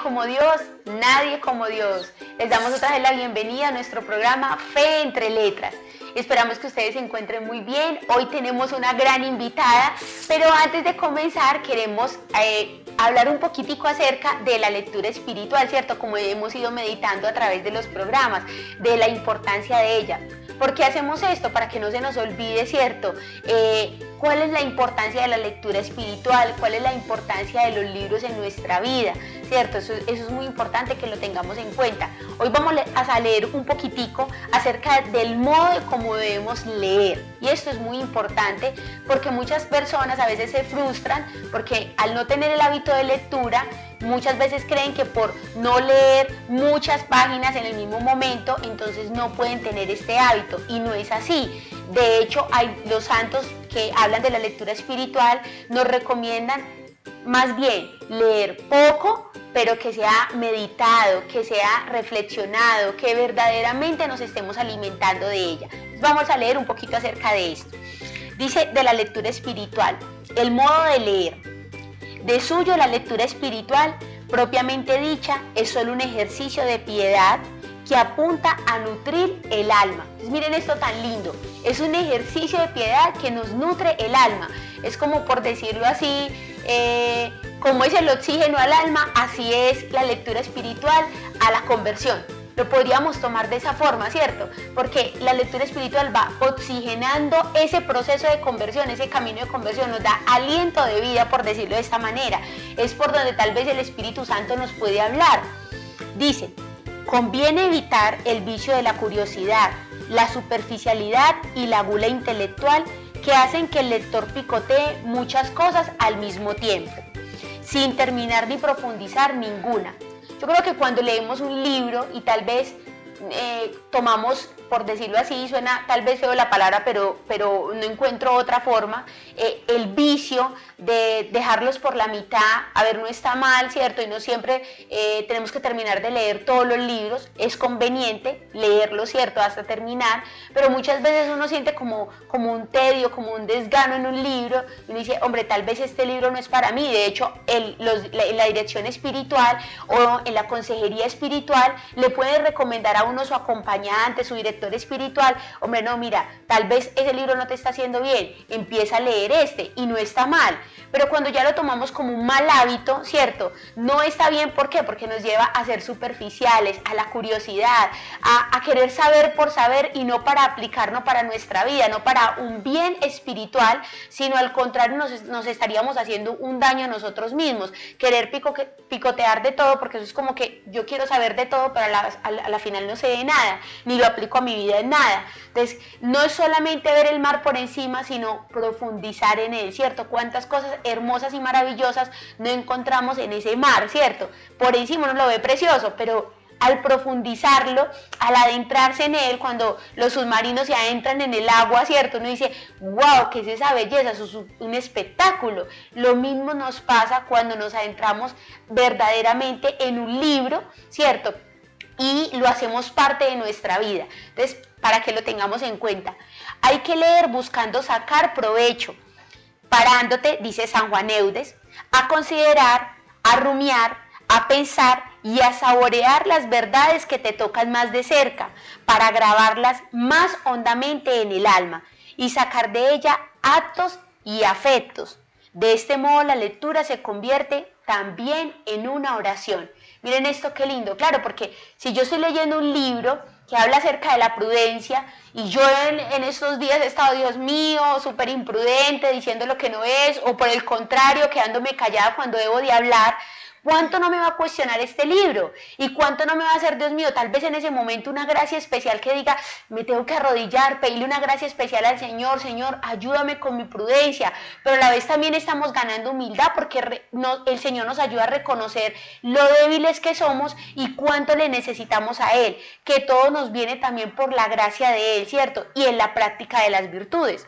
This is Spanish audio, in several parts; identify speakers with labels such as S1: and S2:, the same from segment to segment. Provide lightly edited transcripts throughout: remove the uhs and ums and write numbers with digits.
S1: como Dios, nadie como Dios. Les damos otra vez la bienvenida a nuestro programa Fe entre Letras. Esperamos que ustedes se encuentren muy bien. Hoy tenemos una gran invitada, pero antes de comenzar queremos hablar un poquitico acerca de la lectura espiritual, ¿cierto? Como hemos ido meditando a través de los programas, de la importancia de ella. ¿Por qué hacemos esto? Para que no se nos olvide, ¿cierto? ¿Cuál es la importancia de la lectura espiritual? ¿Cuál es la importancia de los libros en nuestra vida? ¿Cierto? Eso es muy importante que lo tengamos en cuenta. Hoy vamos a leer un poquitico acerca del modo de cómo debemos leer. Y esto es muy importante porque muchas personas a veces se frustran porque al no tener el hábito de lectura, muchas veces creen que por no leer muchas páginas en el mismo momento, entonces no pueden tener este hábito, y no es así. De hecho, los santos que hablan de la lectura espiritual nos recomiendan más bien leer poco, pero que sea meditado, que sea reflexionado, que verdaderamente nos estemos alimentando de ella. Vamos a leer un poquito acerca de esto. Dice de la lectura espiritual: el modo de leer. De suyo, la lectura espiritual, propiamente dicha, es solo un ejercicio de piedad que apunta a nutrir el alma. Entonces, miren esto tan lindo, es un ejercicio de piedad que nos nutre el alma. Es como, por decirlo así, como es el oxígeno al alma, así es la lectura espiritual a la conversión. Lo podríamos tomar de esa forma, ¿cierto? Porque la lectura espiritual va oxigenando ese proceso de conversión, ese camino de conversión, nos da aliento de vida, por decirlo de esta manera. Es por donde tal vez el Espíritu Santo nos puede hablar. Dice: conviene evitar el vicio de la curiosidad, la superficialidad y la gula intelectual que hacen que el lector picotee muchas cosas al mismo tiempo, sin terminar ni profundizar ninguna. Yo creo que cuando leemos un libro y tal vez tomamos, por decirlo así, suena tal vez feo la palabra, pero no encuentro otra forma, el vicio de dejarlos por la mitad, a ver, no está mal, ¿cierto? Y no siempre tenemos que terminar de leer todos los libros, es conveniente leerlos, ¿cierto? Hasta terminar, pero muchas veces uno siente como un tedio, como un desgano en un libro, y uno dice, hombre, tal vez este libro no es para mí. De hecho, en la dirección espiritual o en la consejería espiritual le puede recomendar a uno su acompañante, su director espiritual: hombre, no, mira, tal vez ese libro no te está haciendo bien, empieza a leer este, y no está mal. Pero cuando ya lo tomamos como un mal hábito, ¿cierto? No está bien. ¿Por qué? Porque nos lleva a ser superficiales, a la curiosidad, a querer saber por saber, y no para aplicarnos para nuestra vida, no para un bien espiritual, sino al contrario, nos estaríamos haciendo un daño a nosotros mismos. Querer picotear de todo, porque eso es como que yo quiero saber de todo, pero a la final no sé de nada, ni lo aplico a mi vida en nada. Entonces, no es solamente ver el mar por encima, sino profundizar en él, ¿cierto? Cuántas cosas hermosas y maravillosas no encontramos en ese mar, ¿cierto? Por encima uno lo ve precioso, pero al profundizarlo, al adentrarse en él, cuando los submarinos se adentran en el agua, ¿cierto? Uno dice, wow, ¿qué es esa belleza? Eso es un espectáculo. Lo mismo nos pasa cuando nos adentramos verdaderamente en un libro, ¿cierto? Y lo hacemos parte de nuestra vida. Entonces, para que lo tengamos en cuenta, hay que leer buscando sacar provecho, parándote, dice San Juan Eudes, a considerar, a rumiar, a pensar y a saborear las verdades que te tocan más de cerca, para grabarlas más hondamente en el alma y sacar de ella actos y afectos. De este modo la lectura se convierte también en una oración. Miren esto qué lindo, claro, porque si yo estoy leyendo un libro que habla acerca de la prudencia, y yo en estos días he estado, Dios mío, súper imprudente, diciendo lo que no es, o por el contrario, quedándome callada cuando debo de hablar, ¿cuánto no me va a cuestionar este libro? ¿Y cuánto no me va a hacer, Dios mío, tal vez en ese momento una gracia especial que diga, me tengo que arrodillar, pedirle una gracia especial al Señor: Señor, ayúdame con mi prudencia? Pero a la vez también estamos ganando humildad, porque el Señor nos ayuda a reconocer lo débiles que somos y cuánto le necesitamos a Él, que todo nos viene también por la gracia de Él, ¿cierto? Y en la práctica de las virtudes.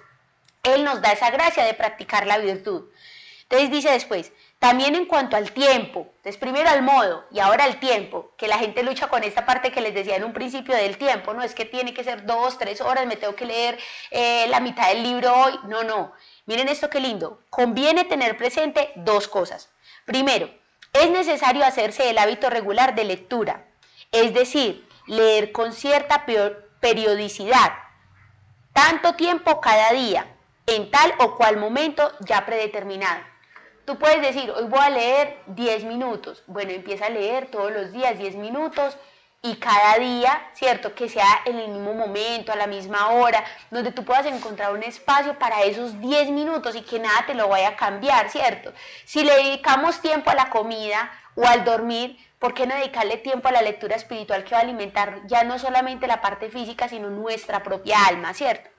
S1: Él nos da esa gracia de practicar la virtud. Entonces dice después, también en cuanto al tiempo, entonces primero al modo y ahora al tiempo, que la gente lucha con esta parte que les decía en un principio del tiempo, no es que tiene que ser 2, 3 horas, me tengo que leer la mitad del libro hoy, no, miren esto qué lindo, conviene tener presente dos cosas. Primero, Es necesario hacerse el hábito regular de lectura, es decir, leer con cierta periodicidad, tanto tiempo cada día, en tal o cual momento ya predeterminado. Tú puedes decir, hoy voy a leer 10 minutos. Bueno, empieza a leer todos los días 10 minutos y cada día, ¿cierto? Que sea en el mismo momento, a la misma hora, donde tú puedas encontrar un espacio para esos 10 minutos y que nada te lo vaya a cambiar, ¿cierto? Si le dedicamos tiempo a la comida o al dormir, ¿por qué no dedicarle tiempo a la lectura espiritual que va a alimentar ya no solamente la parte física, sino nuestra propia alma, ¿cierto?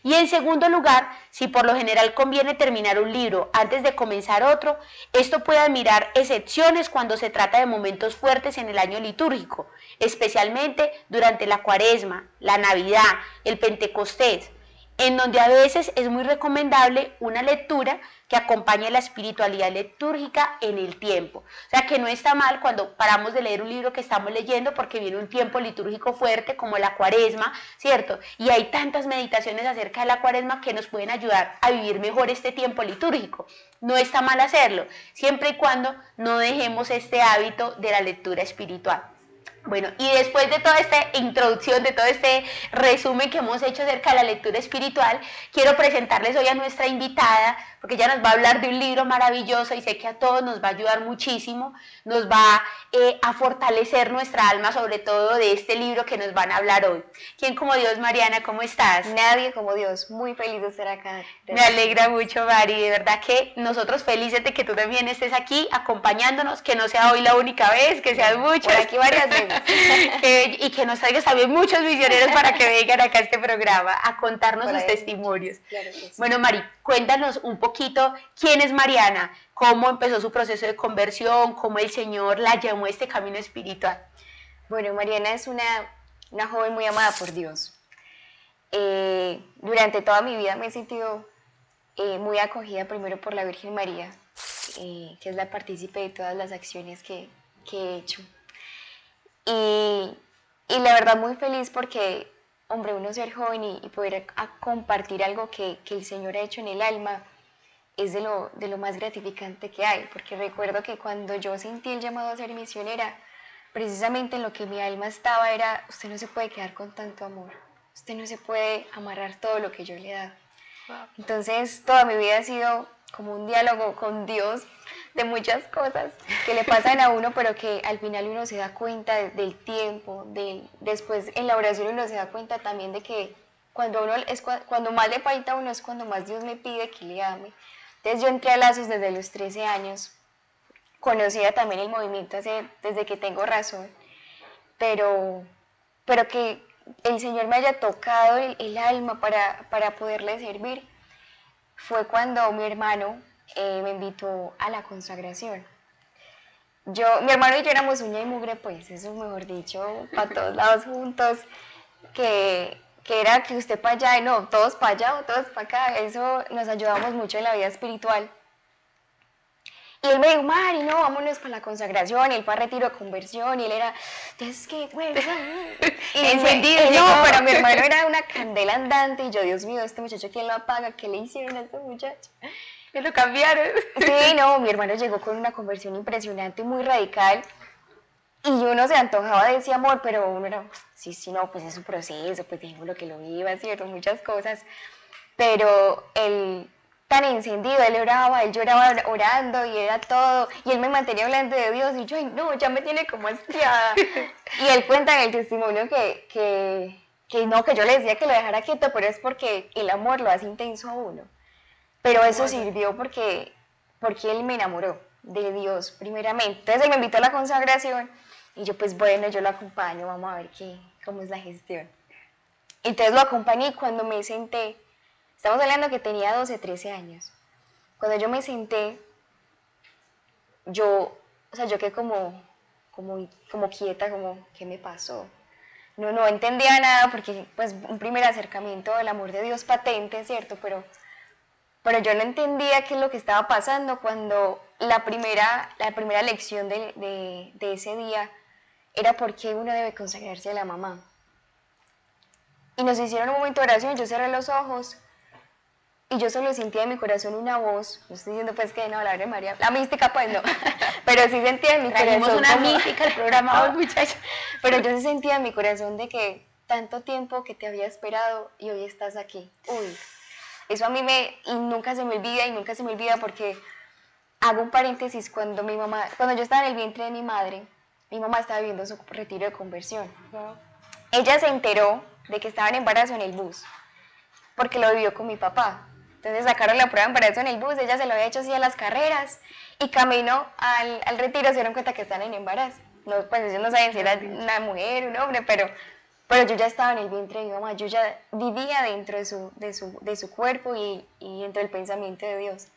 S1: Y en segundo lugar, si por lo general conviene terminar un libro antes de comenzar otro, esto puede admirar excepciones cuando se trata de momentos fuertes en el año litúrgico, especialmente durante la Cuaresma, la Navidad, el Pentecostés, en donde a veces es muy recomendable una lectura que acompañe la espiritualidad litúrgica en el tiempo. O sea, que no está mal cuando paramos de leer un libro que estamos leyendo porque viene un tiempo litúrgico fuerte como la Cuaresma, ¿cierto? Y hay tantas meditaciones acerca de la Cuaresma que nos pueden ayudar a vivir mejor este tiempo litúrgico. No está mal hacerlo, siempre y cuando no dejemos este hábito de la lectura espiritual. Bueno, y después de toda esta introducción, de todo este resumen que hemos hecho acerca de la lectura espiritual, quiero presentarles hoy a nuestra invitada, porque ella nos va a hablar de un libro maravilloso y sé que a todos nos va a ayudar muchísimo, nos va a fortalecer nuestra alma, sobre todo de este libro que nos van a hablar hoy. ¿Quién como Dios, Mariana? ¿Cómo estás?
S2: Nadie como Dios, muy feliz de estar acá.
S1: Me alegra mucho, Mari, de verdad que nosotros felices de que tú también estés aquí acompañándonos, que no sea hoy la única vez, que sean muchas.
S2: Por aquí varias veces.
S1: Y que nos traigas también muchos misioneros para que vengan acá a este programa a contarnos sus testimonios.
S2: Claro que sí.
S1: Bueno, Mari, cuéntanos un poquito quién es Mariana, cómo empezó su proceso de conversión, cómo el Señor la llamó a este camino espiritual.
S2: Bueno, Mariana es una joven muy amada por Dios. Durante toda mi vida me he sentido muy acogida primero por la Virgen María, que es la partícipe de todas las acciones que he hecho. Y la verdad muy feliz porque, hombre, uno ser joven y poder compartir algo que el Señor ha hecho en el alma es de lo más gratificante que hay, porque recuerdo que cuando yo sentí el llamado a ser misionera, precisamente en lo que mi alma estaba era, usted no se puede quedar con tanto amor, usted no se puede amarrar todo lo que yo le he dado. Entonces toda mi vida ha sido como un diálogo con Dios de muchas cosas que le pasan a uno, pero que al final uno se da cuenta del tiempo, después en la oración uno se da cuenta también de que cuando más le falta a uno es cuando más Dios me pide que le ame. Entonces yo entré a Lazos desde los 13 años, conocía también el movimiento desde que tengo razón, pero que el Señor me haya tocado el alma para poderle servir, fue cuando mi hermano me invitó a la consagración. Mi hermano y yo éramos uña y mugre, pues, eso mejor dicho, para todos lados juntos, que era que usted para allá, y no, todos para allá o todos para acá, eso nos ayudamos mucho en la vida espiritual. Y él me dijo, Mari, no, vámonos para la consagración, y él fue a retiro de conversión, y él era, entonces, ¿qué? Bueno, y
S1: encendido.
S2: no, pero mi hermano era una candela andante, y yo, Dios mío, este muchacho, ¿quién lo apaga? ¿Qué le hicieron a este muchacho?
S1: Que lo cambiaron.
S2: Sí, no, mi hermano llegó con una conversión impresionante, muy radical, y uno se antojaba de ese amor, pero uno era, sí, no, pues es un proceso, pues dijimos lo que lo viva, cierto, muchas cosas, pero él tan encendido, él lloraba orando y era todo, y él me mantenía hablando de Dios, y yo, ay no, ya me tiene como hastiada. Y él cuenta en el testimonio que yo le decía que lo dejara quieto, pero es porque el amor lo hace intenso a uno. Pero eso sirvió porque él me enamoró de Dios primeramente. Entonces él me invitó a la consagración y yo pues bueno, yo lo acompaño, vamos a ver cómo es la gestión. Entonces lo acompañé y cuando me senté, estamos hablando que tenía 12, 13 años. Cuando yo me senté, yo quedé como quieta, como, ¿qué me pasó? No entendía nada porque pues un primer acercamiento al amor de Dios patente, ¿cierto? Pero yo no entendía qué es lo que estaba pasando cuando la primera lección de ese día era por qué uno debe consagrarse a la mamá. Y nos hicieron un momento de oración, yo cerré los ojos y yo solo sentía en mi corazón una voz, no estoy diciendo pues que no, la Ave María, la mística pues no, pero sí sentía en mi
S1: Trajimos
S2: corazón
S1: una
S2: como,
S1: mística al programa hoy, muchachos.
S2: pero yo sí sentía en mi corazón de que tanto tiempo que te había esperado y hoy estás aquí. Uy, eso a mí y nunca se me olvida y nunca se me olvida porque hago un paréntesis cuando yo estaba en el vientre de mi mamá estaba viviendo su retiro de conversión. Ella se enteró de que estaba en embarazo en el bus porque lo vivió con mi papá. Entonces sacaron la prueba de embarazo en el bus, ella se lo había hecho así a las carreras y camino al retiro se dieron cuenta que están en embarazo. No, pues ellos no sabían si era una mujer, un hombre, pero yo ya estaba en el vientre de mi mamá, yo ya vivía dentro de su cuerpo y dentro del pensamiento de Dios.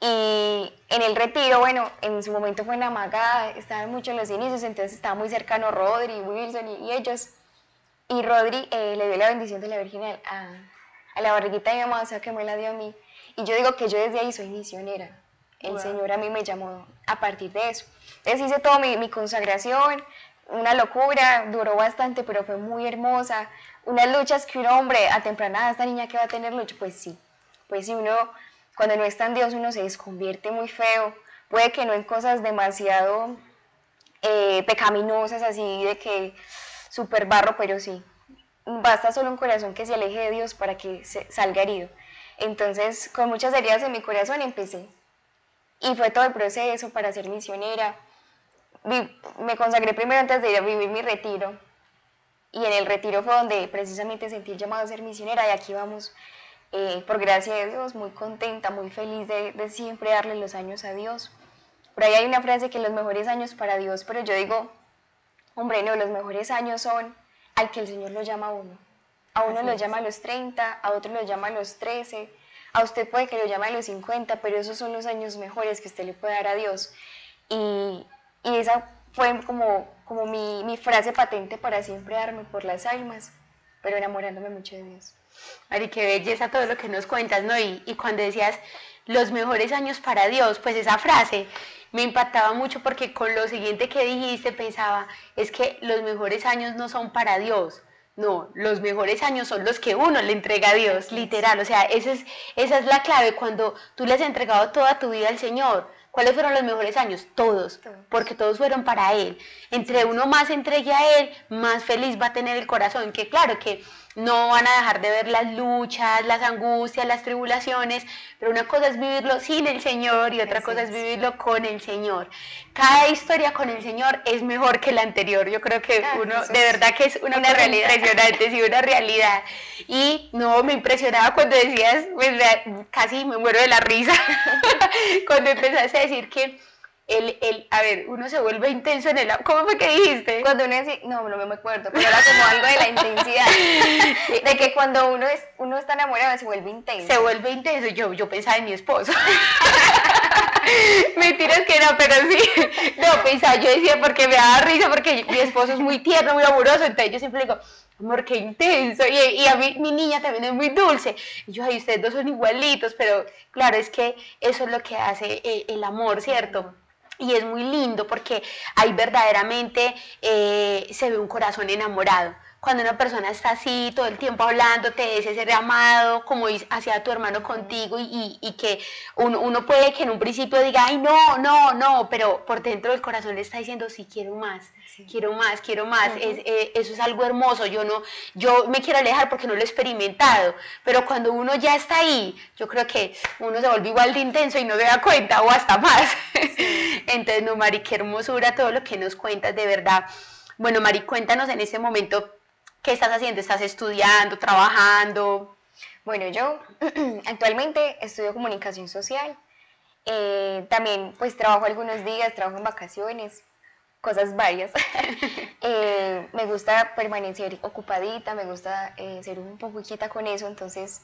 S2: Y en el retiro, bueno, en su momento fue en Amagá, estaban mucho en los inicios, entonces estaba muy cercano Rodri, Wilson y ellos. Y Rodri le dio la bendición de la Virgen a la barriguita de mi mamá, o sea que me la dio a mí. Y yo digo que yo desde ahí soy misionera. El Señor a mí me llamó a partir de eso. Entonces hice toda mi consagración, una locura, duró bastante, pero fue muy hermosa. Unas luchas que un hombre a temprana edad, esta niña que va a tener lucha, pues sí, uno, cuando no está en Dios, uno se desconvierte muy feo. Puede que no en cosas demasiado pecaminosas, así de que súper barro, pero sí, basta solo un corazón que se aleje de Dios para que salga herido. Entonces, con muchas heridas en mi corazón empecé. Y fue todo el proceso para ser misionera. Me consagré primero antes de ir a vivir mi retiro. Y en el retiro fue donde precisamente sentí el llamado a ser misionera. Y aquí vamos, por gracia de Dios, muy contenta, muy feliz de siempre darle los años a Dios. Por ahí hay una frase que los mejores años para Dios, pero yo digo, hombre, no, los mejores años son al que el Señor lo llama a uno. A uno lo llama a los 30, a otro lo llama a los 13, a usted puede que lo llame a los 50, pero esos son los años mejores que usted le puede dar a Dios. Y esa fue como mi frase patente para siempre darme por las almas, pero enamorándome mucho de Dios.
S1: Ari, qué belleza todo lo que nos cuentas, ¿no? Y cuando decías los mejores años para Dios, pues esa frase me impactaba mucho porque con lo siguiente que dijiste pensaba, es que los mejores años no son para Dios, no, los mejores años son los que uno le entrega a Dios, literal, o sea, esa es la clave, cuando tú le has entregado toda tu vida al Señor. ¿Cuáles fueron los mejores años? Todos, porque todos fueron para Él. Entre uno más entregue a Él, más feliz va a tener el corazón, que claro que no van a dejar de ver las luchas, las angustias, las tribulaciones, pero una cosa es vivirlo sin el Señor y otra cosa es vivirlo con el Señor. Cada historia con el Señor es mejor que la anterior, yo creo que uno, de verdad que es una realidad impresionante, sí, una realidad. Y no, me impresionaba cuando decías, pues, casi me muero de la risa, cuando empezaste a decir que a ver, uno se vuelve intenso en el amor. ¿Cómo fue que dijiste?
S2: Cuando uno decía, no me acuerdo, pero era como algo de la intensidad. De que cuando uno está enamorado se vuelve intenso.
S1: Se vuelve intenso. Yo pensaba en mi esposo. Mentiras que no, pero sí. No, pensaba, yo decía porque me daba risa, porque mi esposo es muy tierno, muy amoroso, entonces yo siempre digo, amor, qué intenso, y a mí mi niña también es muy dulce, y yo, ay, ustedes dos son igualitos, pero claro, es que eso es lo que hace el amor, ¿cierto? Y es muy lindo porque ahí verdaderamente se ve un corazón enamorado. Cuando una persona está así todo el tiempo hablándote, ese ser amado, como hacía tu hermano contigo, y que uno puede que en un principio diga, ay, no, pero por dentro del corazón le está diciendo, sí, quiero más, quiero más, quiero más. Eso es algo hermoso. Yo me quiero alejar porque no lo he experimentado, pero cuando uno ya está ahí, yo creo que uno se vuelve igual de intenso y no se da cuenta, o hasta más. Entonces, no, Mari, qué hermosura todo lo que nos cuentas, de verdad. Bueno, Mari, cuéntanos en este momento, ¿qué estás haciendo? ¿Estás estudiando, trabajando?
S2: Bueno, yo actualmente estudio comunicación social. También pues trabajo algunos días, trabajo en vacaciones, cosas varias. Me gusta permanecer ocupadita, me gusta ser un poquita con eso, entonces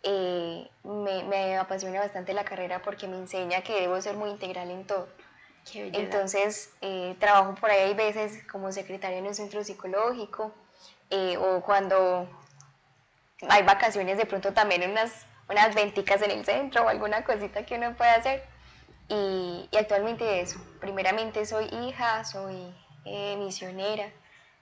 S2: me apasiona bastante la carrera porque me enseña que debo ser muy integral en todo. Entonces trabajo por ahí, hay veces como secretaria en un centro psicológico, o cuando hay vacaciones de pronto también unas venticas en el centro o alguna cosita que uno puede hacer. Y actualmente eso, primeramente soy hija, soy misionera,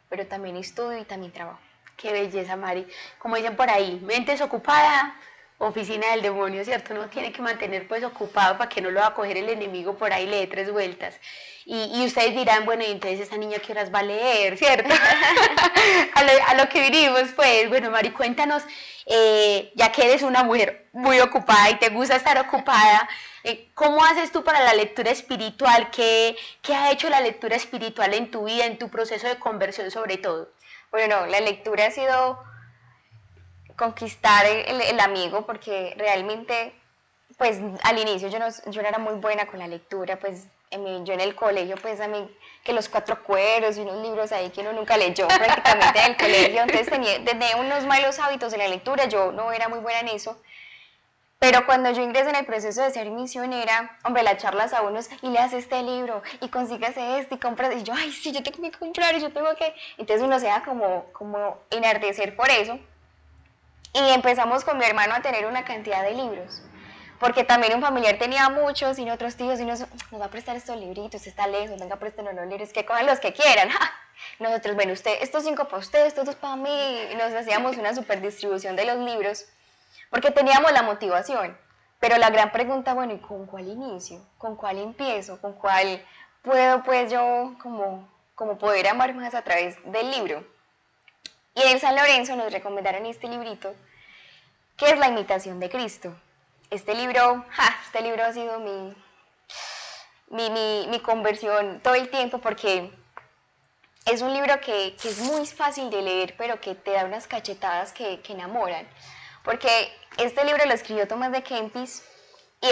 S2: pero también estudio y también trabajo.
S1: Qué belleza, Mari. Como dicen por ahí, mente desocupada, oficina del demonio, ¿cierto? Uno tiene que mantener pues ocupado para que no lo va a coger el enemigo por ahí, le dé tres vueltas. Y ustedes dirán, bueno, y entonces esa niña qué horas va a leer, ¿cierto? a lo que vinimos, pues, bueno, Mari, cuéntanos, ya que eres una mujer muy ocupada y te gusta estar ocupada, ¿cómo haces tú para la lectura espiritual? ¿Qué ha hecho la lectura espiritual en tu vida, en tu proceso de conversión sobre todo?
S2: Bueno, no, la lectura ha sido conquistar el amigo, porque realmente, pues al inicio yo no era muy buena con la lectura, pues yo en el colegio, pues a mí, que los cuatro cueros y unos libros ahí que uno nunca leyó prácticamente en el colegio, entonces tenía unos malos hábitos en la lectura, yo no era muy buena en eso. Pero cuando yo ingresé en el proceso de ser misionera, hombre, las charlas a unos, y leas este libro, y consígase este, y compras, y yo, ay, sí, yo tengo que comprar, y yo tengo que... Entonces uno se da como enardecer por eso. Y empezamos con mi hermano a tener una cantidad de libros, porque también un familiar tenía muchos, y otros tíos, y nos va a prestar estos libritos, está lejos, venga, préstenos los libros, que cojan los que quieran. Nosotros, bueno, usted, estos 5 para usted, estos 2 para mí, y nos hacíamos una super distribución de los libros, porque teníamos la motivación, pero la gran pregunta, bueno, ¿y con cuál inicio? ¿Con cuál empiezo? ¿Con cuál puedo pues yo como poder amar más a través del libro? Y en el San Lorenzo nos recomendaron este librito, que es La imitación de Cristo. Este libro ha sido mi conversión todo el tiempo, porque es un libro que es muy fácil de leer, pero que te da unas cachetadas que enamoran. Porque este libro lo escribió Tomás de Kempis, y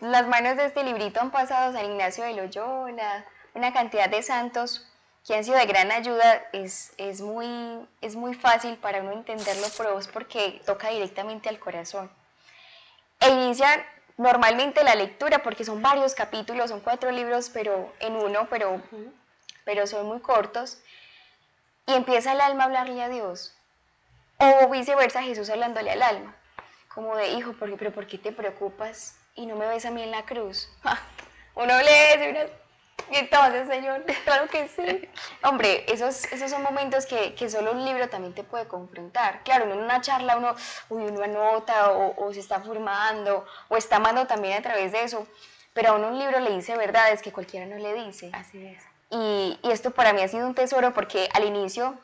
S2: las manos de este librito han pasado San Ignacio de Loyola, una cantidad de santos que han sido de gran ayuda. Es muy fácil para uno entenderlo, pero es porque toca directamente al corazón. E inicia normalmente la lectura, porque son varios capítulos, son 4 libros pero en uno, pero son muy cortos, y empieza el alma a hablarle a Dios, o viceversa, Jesús hablándole al alma, como de, hijo, pero ¿por qué te preocupas y no me ves a mí en la cruz? Uno lee y entonces, Señor, claro que sí. Hombre, esos son momentos que solo un libro también te puede confrontar. Claro, uno en una charla uno anota o se está formando o está amando también a través de eso, pero a uno un libro le dice verdades que cualquiera no le dice.
S1: Así es.
S2: Y esto para mí ha sido un tesoro, porque al inicio,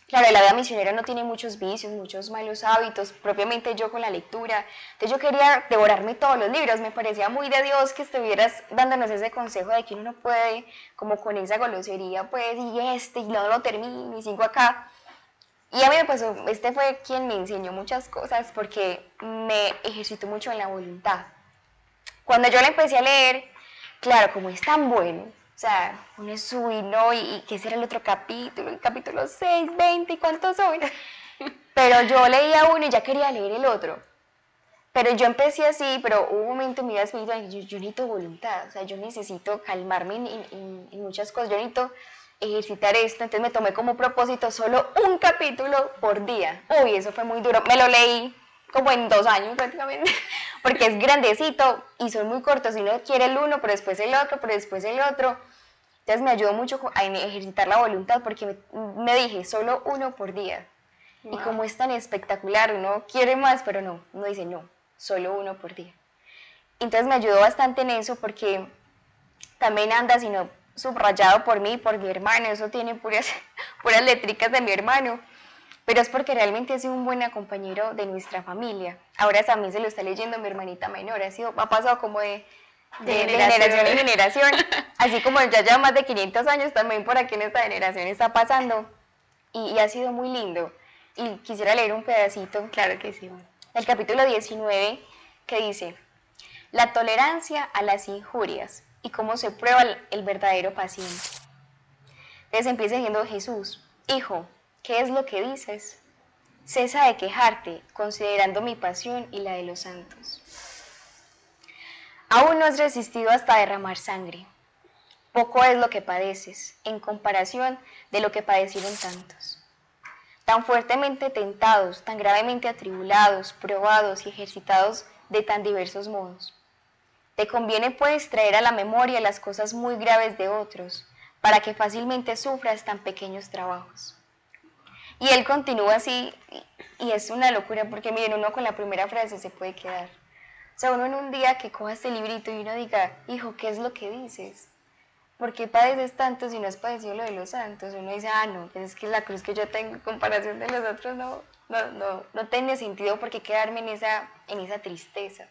S2: claro, la vida misionera no tiene muchos vicios, muchos malos hábitos, propiamente yo con la lectura. Entonces yo quería devorarme todos los libros, me parecía muy de Dios que estuvieras dándonos ese consejo de que uno no puede, como con esa golosería, pues, y no lo termino, y sigo acá. Y a mí me pasó, fue quien me enseñó muchas cosas, porque me ejercitó mucho en la voluntad. Cuando yo la empecé a leer, claro, como es tan bueno, o sea, uno sube, ¿no? Y que ese era el otro capítulo, el capítulo 6, 20, ¿y cuántos son? Pero yo leía uno y ya quería leer el otro. Pero yo empecé así, pero hubo un momento en mi vida espiritual en que yo necesito voluntad, o sea, yo necesito calmarme en muchas cosas, yo necesito ejercitar esto. Entonces me tomé como propósito solo un capítulo por día. Uy, eso fue muy duro, me lo leí como en 2 años prácticamente, porque es grandecito y son muy cortos, y uno quiere el uno, pero después el otro, pero después el otro. Entonces me ayudó mucho a ejercitar la voluntad, porque me dije, solo uno por día. Wow. Y como es tan espectacular, uno quiere más, pero no, uno dice no, solo uno por día. Entonces me ayudó bastante en eso, porque también anda, sino subrayado por mí, por mi hermano, eso tiene puras letricas de mi hermano, pero es porque realmente ha sido un buen compañero de nuestra familia. Ahora también se lo está leyendo mi hermanita menor, ha pasado como de generación en generación, así como ya lleva más de 500 años, también por aquí en esta generación está pasando, y ha sido muy lindo. Y quisiera leer un pedacito.
S1: Claro que sí.
S2: El capítulo 19, que dice: la tolerancia a las injurias y cómo se prueba el verdadero paciente. Entonces empieza diciendo Jesús: hijo, ¿qué es lo que dices? Cesa de quejarte, considerando mi pasión y la de los santos. Aún no has resistido hasta derramar sangre. Poco es lo que padeces, en comparación de lo que padecieron tantos. Tan fuertemente tentados, tan gravemente atribulados, probados y ejercitados de tan diversos modos. Te conviene pues traer a la memoria las cosas muy graves de otros, para que fácilmente sufras tan pequeños trabajos. Y él continúa así, y es una locura, porque miren, uno con la primera frase se puede quedar. O sea, uno en un día que coja este librito y uno diga, hijo, ¿qué es lo que dices? ¿Por qué padeces tanto si no has padecido lo de los santos? Uno dice, no, pues es que la cruz que yo tengo en comparación de los otros no tiene sentido por qué quedarme en esa tristeza.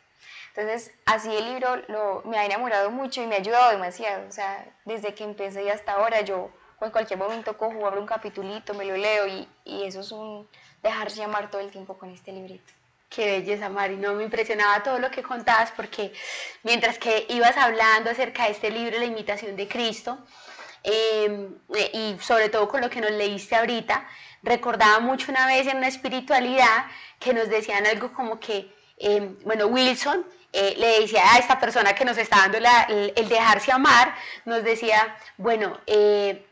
S2: Entonces, así el libro me ha enamorado mucho y me ha ayudado demasiado. O sea, desde que empecé y hasta ahora yo en cualquier momento cojo, abro un capitulito, me lo leo y eso es un dejarse amar todo el tiempo con este librito.
S1: Qué belleza, Mari, no, me impresionaba todo lo que contabas porque mientras que ibas hablando acerca de este libro, La imitación de Cristo, y sobre todo con lo que nos leíste ahorita, recordaba mucho una vez en una espiritualidad que nos decían algo como que, bueno, Wilson le decía a esta persona que nos está dando el dejarse amar, nos decía, bueno,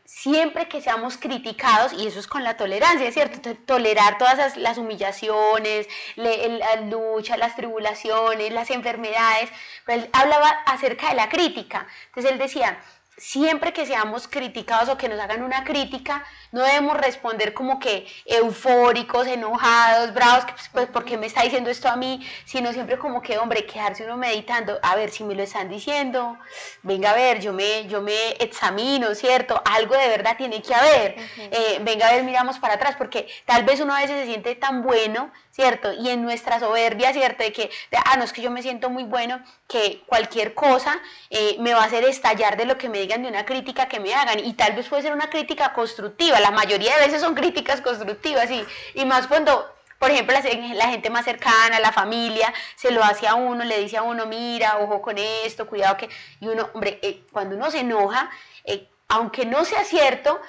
S1: siempre que seamos criticados, y eso es con la tolerancia, ¿cierto? Tolerar todas las humillaciones, las luchas, las tribulaciones, las enfermedades, pero él hablaba acerca de la crítica, entonces él decía, siempre que seamos criticados o que nos hagan una crítica, no debemos responder como que eufóricos, enojados, bravos, que pues ¿por qué me está diciendo esto a mí? Sino siempre como que, hombre, quedarse uno meditando, a ver si me lo están diciendo, venga a ver, yo me examino, ¿cierto? Algo de verdad tiene que haber, venga a ver, miramos para atrás, porque tal vez uno a veces se siente tan bueno, ¿cierto? Y en nuestra soberbia, ¿cierto? No, es que yo me siento muy bueno, que cualquier cosa me va a hacer estallar de lo que me digan, de una crítica que me hagan, y tal vez puede ser una crítica constructiva, la mayoría de veces son críticas constructivas, y más cuando, por ejemplo, la gente más cercana, la familia, se lo hace a uno, le dice a uno, mira, ojo con esto, cuidado que, y uno, hombre, cuando uno se enoja, aunque no sea cierto,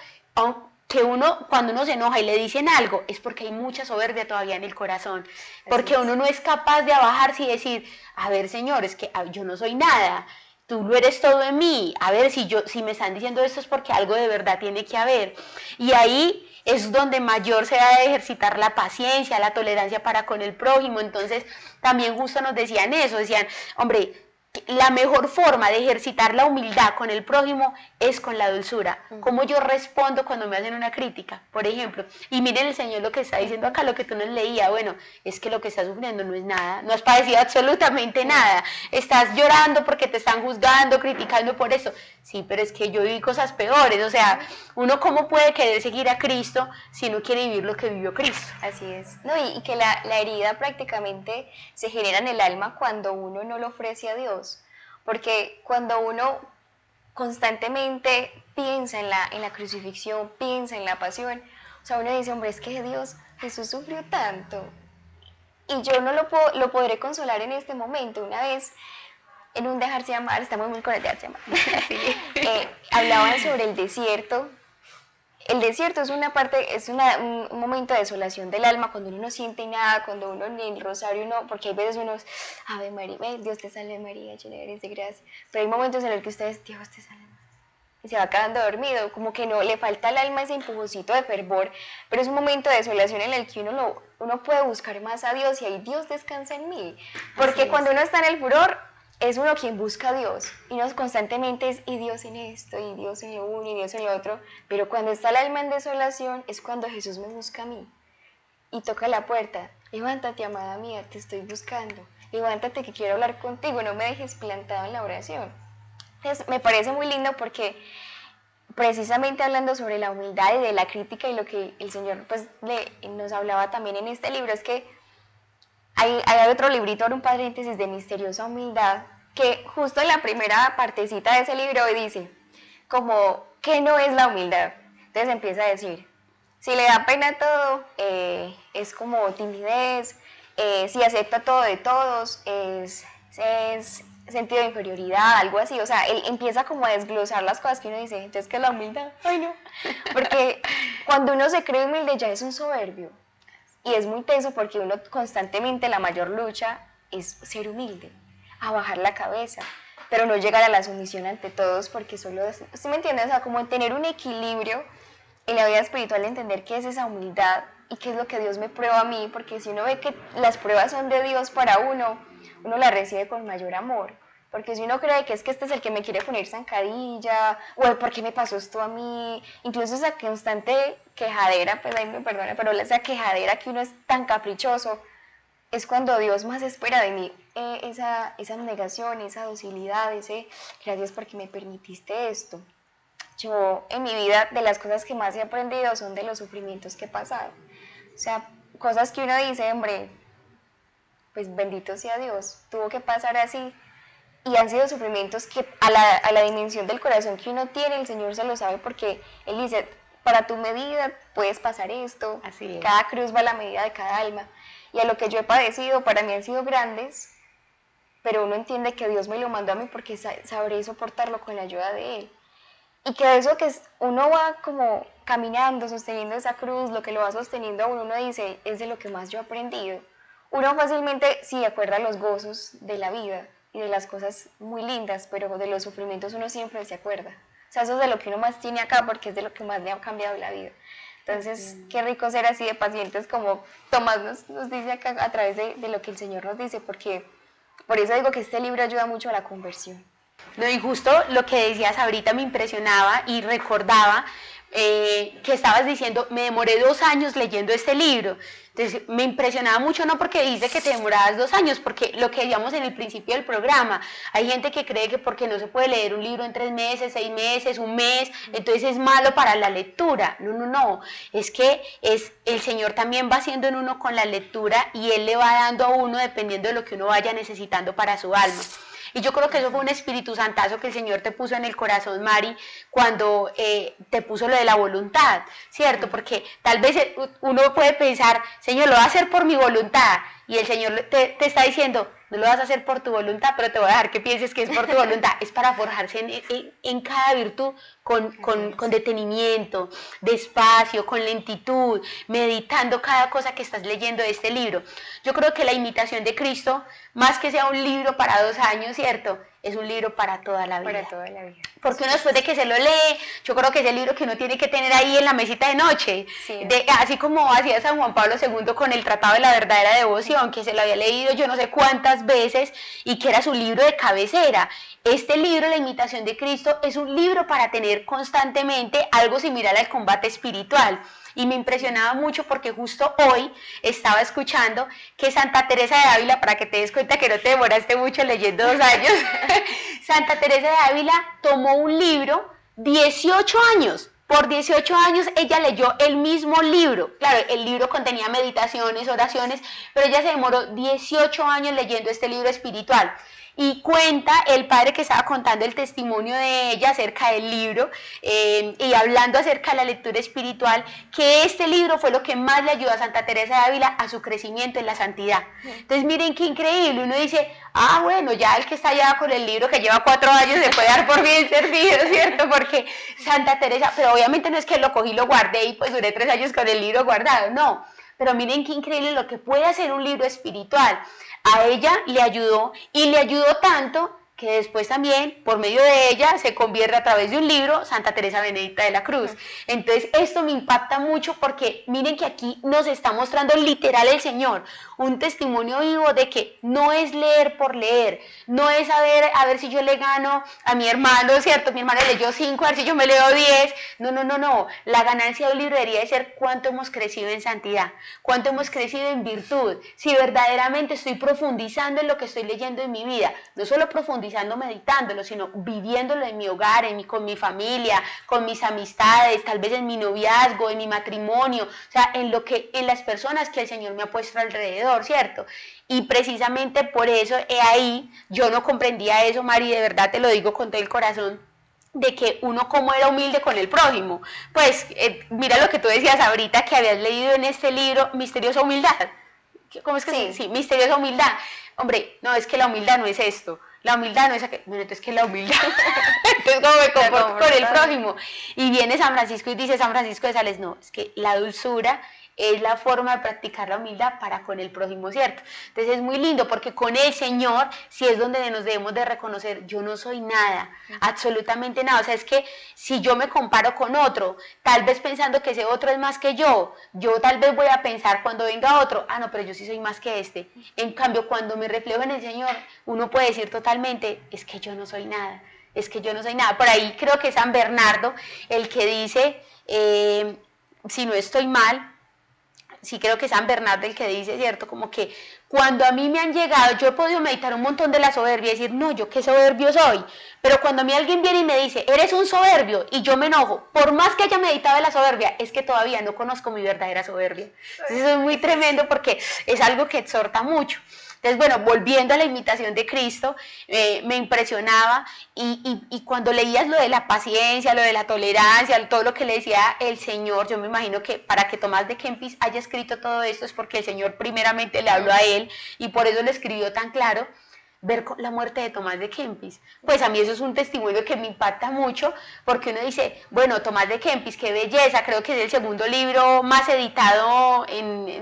S1: que uno, cuando uno se enoja y le dicen algo, es porque hay mucha soberbia todavía en el corazón, porque uno no es capaz de abajarse y decir, a ver, Señor, es que yo no soy nada, tú lo eres todo en mí, a ver, si me están diciendo esto es porque algo de verdad tiene que haber, y ahí es donde mayor se ha de ejercitar la paciencia, la tolerancia para con el prójimo. Entonces también justo nos decían eso, decían, hombre, la mejor forma de ejercitar la humildad con el prójimo es con la dulzura. ¿Cómo yo respondo cuando me hacen una crítica, por ejemplo? Y miren el Señor lo que está diciendo acá, lo que tú nos leías, bueno, es que lo que estás sufriendo no es nada, no has padecido absolutamente nada, estás llorando porque te están juzgando, criticando por eso. Sí, pero es que yo viví cosas peores, o sea, uno cómo puede querer seguir a Cristo si no quiere vivir lo que vivió Cristo.
S2: Así es, no, y que la herida prácticamente se genera en el alma cuando uno no lo ofrece a Dios, porque cuando uno constantemente piensa en la crucifixión, piensa en la pasión, o sea, uno dice, hombre, es que Dios, Jesús sufrió tanto, y yo no lo podré consolar en este momento. Una vez en un dejarse amar, estamos muy con el dejarse amar, hablaban sobre el desierto. El desierto es una parte, un momento de desolación del alma, cuando uno no siente nada, cuando uno en el rosario no, porque hay veces uno es, Ave María, Dios te salve María, llena eres de gracia, pero hay momentos en los que ustedes, Dios te salve María, y se va quedando dormido, como que no, le falta al alma ese empujoncito de fervor, pero es un momento de desolación en el que uno puede buscar más a Dios y ahí Dios descansa en mí, porque cuando uno está en el furor, es uno quien busca a Dios y no constantemente es y Dios en esto y Dios en lo uno y Dios en lo otro, pero cuando está el alma en desolación es cuando Jesús me busca a mí y toca la puerta, levántate amada mía, te estoy buscando, levántate que quiero hablar contigo, no me dejes plantado en la oración. Entonces me parece muy lindo porque precisamente hablando sobre la humildad y de la crítica y lo que el Señor pues nos hablaba también en este libro es que hay otro librito, ahora un paréntesis de misteriosa humildad, que justo en la primera partecita de ese libro dice, como, ¿qué no es la humildad? Entonces empieza a decir, si le da pena todo, es como timidez, si acepta todo de todos, es sentido de inferioridad, algo así. O sea, él empieza como a desglosar las cosas que uno dice, entonces, ¿qué es la humildad? Ay, no. Porque cuando uno se cree humilde ya es un soberbio. Y es muy tenso porque uno constantemente, la mayor lucha es ser humilde, a bajar la cabeza, pero no llegar a la sumisión ante todos porque solo, ¿sí me entiendes? O sea, como tener un equilibrio en la vida espiritual, entender qué es esa humildad y qué es lo que Dios me prueba a mí, porque si uno ve que las pruebas son de Dios para uno la recibe con mayor amor. Porque si uno cree que es que este es el que me quiere poner zancadilla, o el por qué me pasó esto a mí, incluso esa constante quejadera, pues ahí me perdona, pero esa quejadera que uno es tan caprichoso, es cuando Dios más espera de mí esa abnegación, esa docilidad, ese gracias porque me permitiste esto. Yo en mi vida de las cosas que más he aprendido son de los sufrimientos que he pasado. O sea, cosas que uno dice, hombre, pues bendito sea Dios, tuvo que pasar así. Y han sido sufrimientos que a la dimensión del corazón que uno tiene, el Señor se lo sabe porque Él dice, para tu medida puedes pasar esto,
S1: Así es.
S2: cada cruz va a la medida de cada alma. Y a lo que yo he padecido, para mí han sido grandes, pero uno entiende que Dios me lo mandó a mí porque sabré soportarlo con la ayuda de Él. Y que eso que uno va como caminando, sosteniendo esa cruz, lo que lo va sosteniendo a uno, uno dice, es de lo que más yo he aprendido. Uno fácilmente sí acuerda los gozos de la vida y de las cosas muy lindas, pero de los sufrimientos uno siempre se acuerda. O sea, eso es de lo que uno más tiene acá porque es de lo que más le ha cambiado la vida. Entonces, qué rico ser así de pacientes como Tomás nos dice acá a través de lo que el Señor nos dice, porque por eso digo que este libro ayuda mucho a la conversión.
S1: No, y justo lo que decías ahorita me impresionaba y recordaba que estabas diciendo, me demoré 2 años leyendo este libro. Entonces me impresionaba mucho, no porque dice que te demorabas 2 años, porque lo que decíamos en el principio del programa, hay gente que cree que porque no se puede leer un libro en 3 meses, 6 meses, un mes, entonces es malo para la lectura. No, no, no, es que el Señor también va haciendo en uno con la lectura y Él le va dando a uno dependiendo de lo que uno vaya necesitando para su alma. Y yo creo que eso fue un Espíritu Santazo que el Señor te puso en el corazón, Mari, cuando te puso lo de la voluntad, ¿cierto? Porque tal vez uno puede pensar, Señor, lo va a hacer por mi voluntad. Y el Señor te está diciendo, no lo vas a hacer por tu voluntad, pero te voy a dejar que pienses que es por tu voluntad. Es para forjarse en cada virtud con detenimiento, despacio, con lentitud, meditando cada cosa que estás leyendo de este libro. Yo creo que la imitación de Cristo, más que sea un libro para 2 años, ¿cierto? Es un libro para toda la vida.
S2: Para toda la vida.
S1: Porque uno después de que se lo lee, yo creo que es el libro que uno tiene que tener ahí en la mesita de noche.
S2: Sí.
S1: Así como hacía San Juan Pablo II con el Tratado de la Verdadera Devoción, que se lo había leído yo no sé cuántas veces y que era su libro de cabecera. Este libro, La Imitación de Cristo, es un libro para tener constantemente algo similar al combate espiritual. Y me impresionaba mucho porque justo hoy estaba escuchando que Santa Teresa de Ávila, para que te des cuenta que no te demoraste mucho leyendo 2 años, Santa Teresa de Ávila tomó un libro, 18 años. Por 18 años ella leyó el mismo libro. Claro, el libro contenía meditaciones, oraciones, pero ella se demoró 18 años leyendo este libro espiritual. Y cuenta el padre que estaba contando el testimonio de ella acerca del libro y hablando acerca de la lectura espiritual, que este libro fue lo que más le ayudó a Santa Teresa de Ávila a su crecimiento en la santidad. Entonces miren qué increíble, uno dice, bueno, ya el que está allá con el libro que lleva 4 años se puede dar por bien servido, ¿cierto? Porque Santa Teresa, pero obviamente no es que lo cogí, lo guardé y pues duré 3 años con el libro guardado, no. Pero miren qué increíble lo que puede hacer un libro espiritual. A ella le ayudó y le ayudó tanto que después también, por medio de ella, se convierte a través de un libro Santa Teresa Benedicta de la Cruz. Entonces, esto me impacta mucho porque miren que aquí nos está mostrando literal el Señor, un testimonio vivo de que no es leer por leer, no es a ver si yo le gano a mi hermano, ¿cierto? Mi hermano leyó 5, a ver si yo me leo 10. No, no, no, no. La ganancia de un libro debería de ser cuánto hemos crecido en santidad, cuánto hemos crecido en virtud, si verdaderamente estoy profundizando en lo que estoy leyendo en mi vida, no solo profundizando meditándolo, sino viviéndolo en mi hogar, con mi familia, con mis amistades, tal vez en mi noviazgo, en mi matrimonio, o sea, en las personas que el Señor me ha puesto alrededor, ¿cierto? Y precisamente por eso, ahí, yo no comprendía eso, Mari, de verdad te lo digo con todo el corazón, de que uno como era humilde con el prójimo. Pues, mira lo que tú decías ahorita, que habías leído en este libro, Misteriosa Humildad. ¿Cómo es que sí, Misteriosa Humildad? Hombre, no, es que la humildad no es esto. La humildad no es aquello. Bueno, entonces, ¿qué es la humildad? Entonces, ¿cómo me comporto con el prójimo? Y viene San Francisco y dice San Francisco de Sales, no, es que la dulzura es la forma de practicar la humildad para con el prójimo, ¿cierto? Entonces es muy lindo porque con el Señor sí es donde nos debemos de reconocer, yo no soy nada, absolutamente nada. O sea, es que si yo me comparo con otro, tal vez pensando que ese otro es más que yo tal vez voy a pensar cuando venga otro, ah no, pero yo sí soy más que este. En cambio, cuando me reflejo en el Señor, uno puede decir totalmente, es que yo no soy nada, es que yo no soy nada. Por ahí creo que es San Bernardo el que dice, si no estoy mal, sí creo que es San Bernardo el que dice, ¿cierto? Como que cuando a mí me han llegado, yo he podido meditar un montón de la soberbia y decir, no, yo qué soberbio soy, pero cuando a mí alguien viene y me dice, eres un soberbio, y yo me enojo, por más que haya meditado de la soberbia, es que todavía no conozco mi verdadera soberbia. Entonces eso es muy tremendo porque es algo que exhorta mucho. Entonces, bueno, volviendo a la imitación de Cristo, me impresionaba y cuando leías lo de la paciencia, lo de la tolerancia, todo lo que le decía el Señor, yo me imagino que para que Tomás de Kempis haya escrito todo esto es porque el Señor primeramente le habló a él y por eso lo escribió tan claro. Ver la muerte de Tomás de Kempis, pues a mí eso es un testimonio que me impacta mucho, porque uno dice, bueno, Tomás de Kempis, qué belleza, creo que es el segundo libro más editado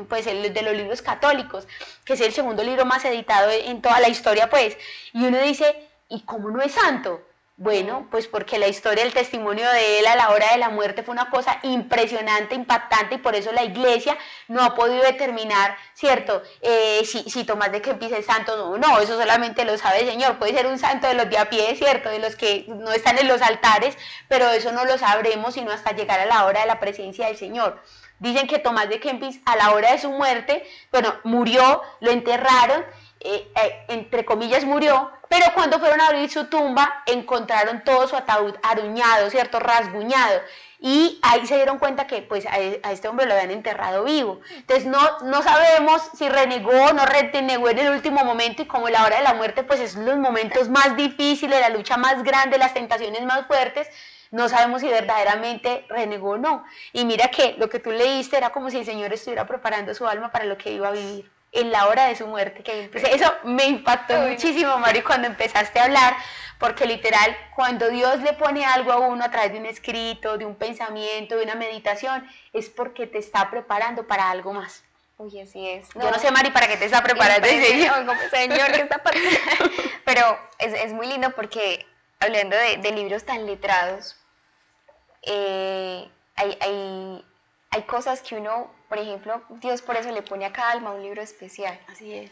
S1: pues de los libros católicos, que es el segundo libro más editado en toda la historia, pues, y uno dice, ¿y cómo no es santo? Bueno, pues porque la historia, el testimonio de él a la hora de la muerte fue una cosa impresionante, impactante, y por eso la iglesia no ha podido determinar, ¿cierto? Si Tomás de Kempis es santo, no, eso solamente lo sabe el Señor. Puede ser un santo de los de a pie, ¿cierto? De los que no están en los altares, pero eso no lo sabremos sino hasta llegar a la hora de la presencia del Señor. Dicen que Tomás de Kempis a la hora de su muerte, bueno, murió, lo enterraron, entre comillas murió, pero cuando fueron a abrir su tumba encontraron todo su ataúd aruñado, ¿cierto? Rasguñado. Y ahí se dieron cuenta que pues a este hombre lo habían enterrado vivo. Entonces no sabemos si renegó o no renegó en el último momento, y como la hora de la muerte pues es los momentos más difíciles, la lucha más grande, las tentaciones más fuertes, no sabemos si verdaderamente renegó o no. Y mira que lo que tú leíste era como si el Señor estuviera preparando su alma para lo que iba a vivir en la hora de su muerte. Entonces, eso me impactó muchísimo, Mari, cuando empezaste a hablar, porque literal, cuando Dios le pone algo a uno a través de un escrito, de un pensamiento, de una meditación, es porque te está preparando para algo más.
S2: Uy, así es.
S1: No, yo no sé, Mari, para qué te está preparando el Señor.
S2: Señor, ¿qué está pasando? Pero es muy lindo porque, hablando de libros tan letrados, hay cosas que uno, por ejemplo, Dios por eso le pone a cada alma un libro especial.
S1: Así es.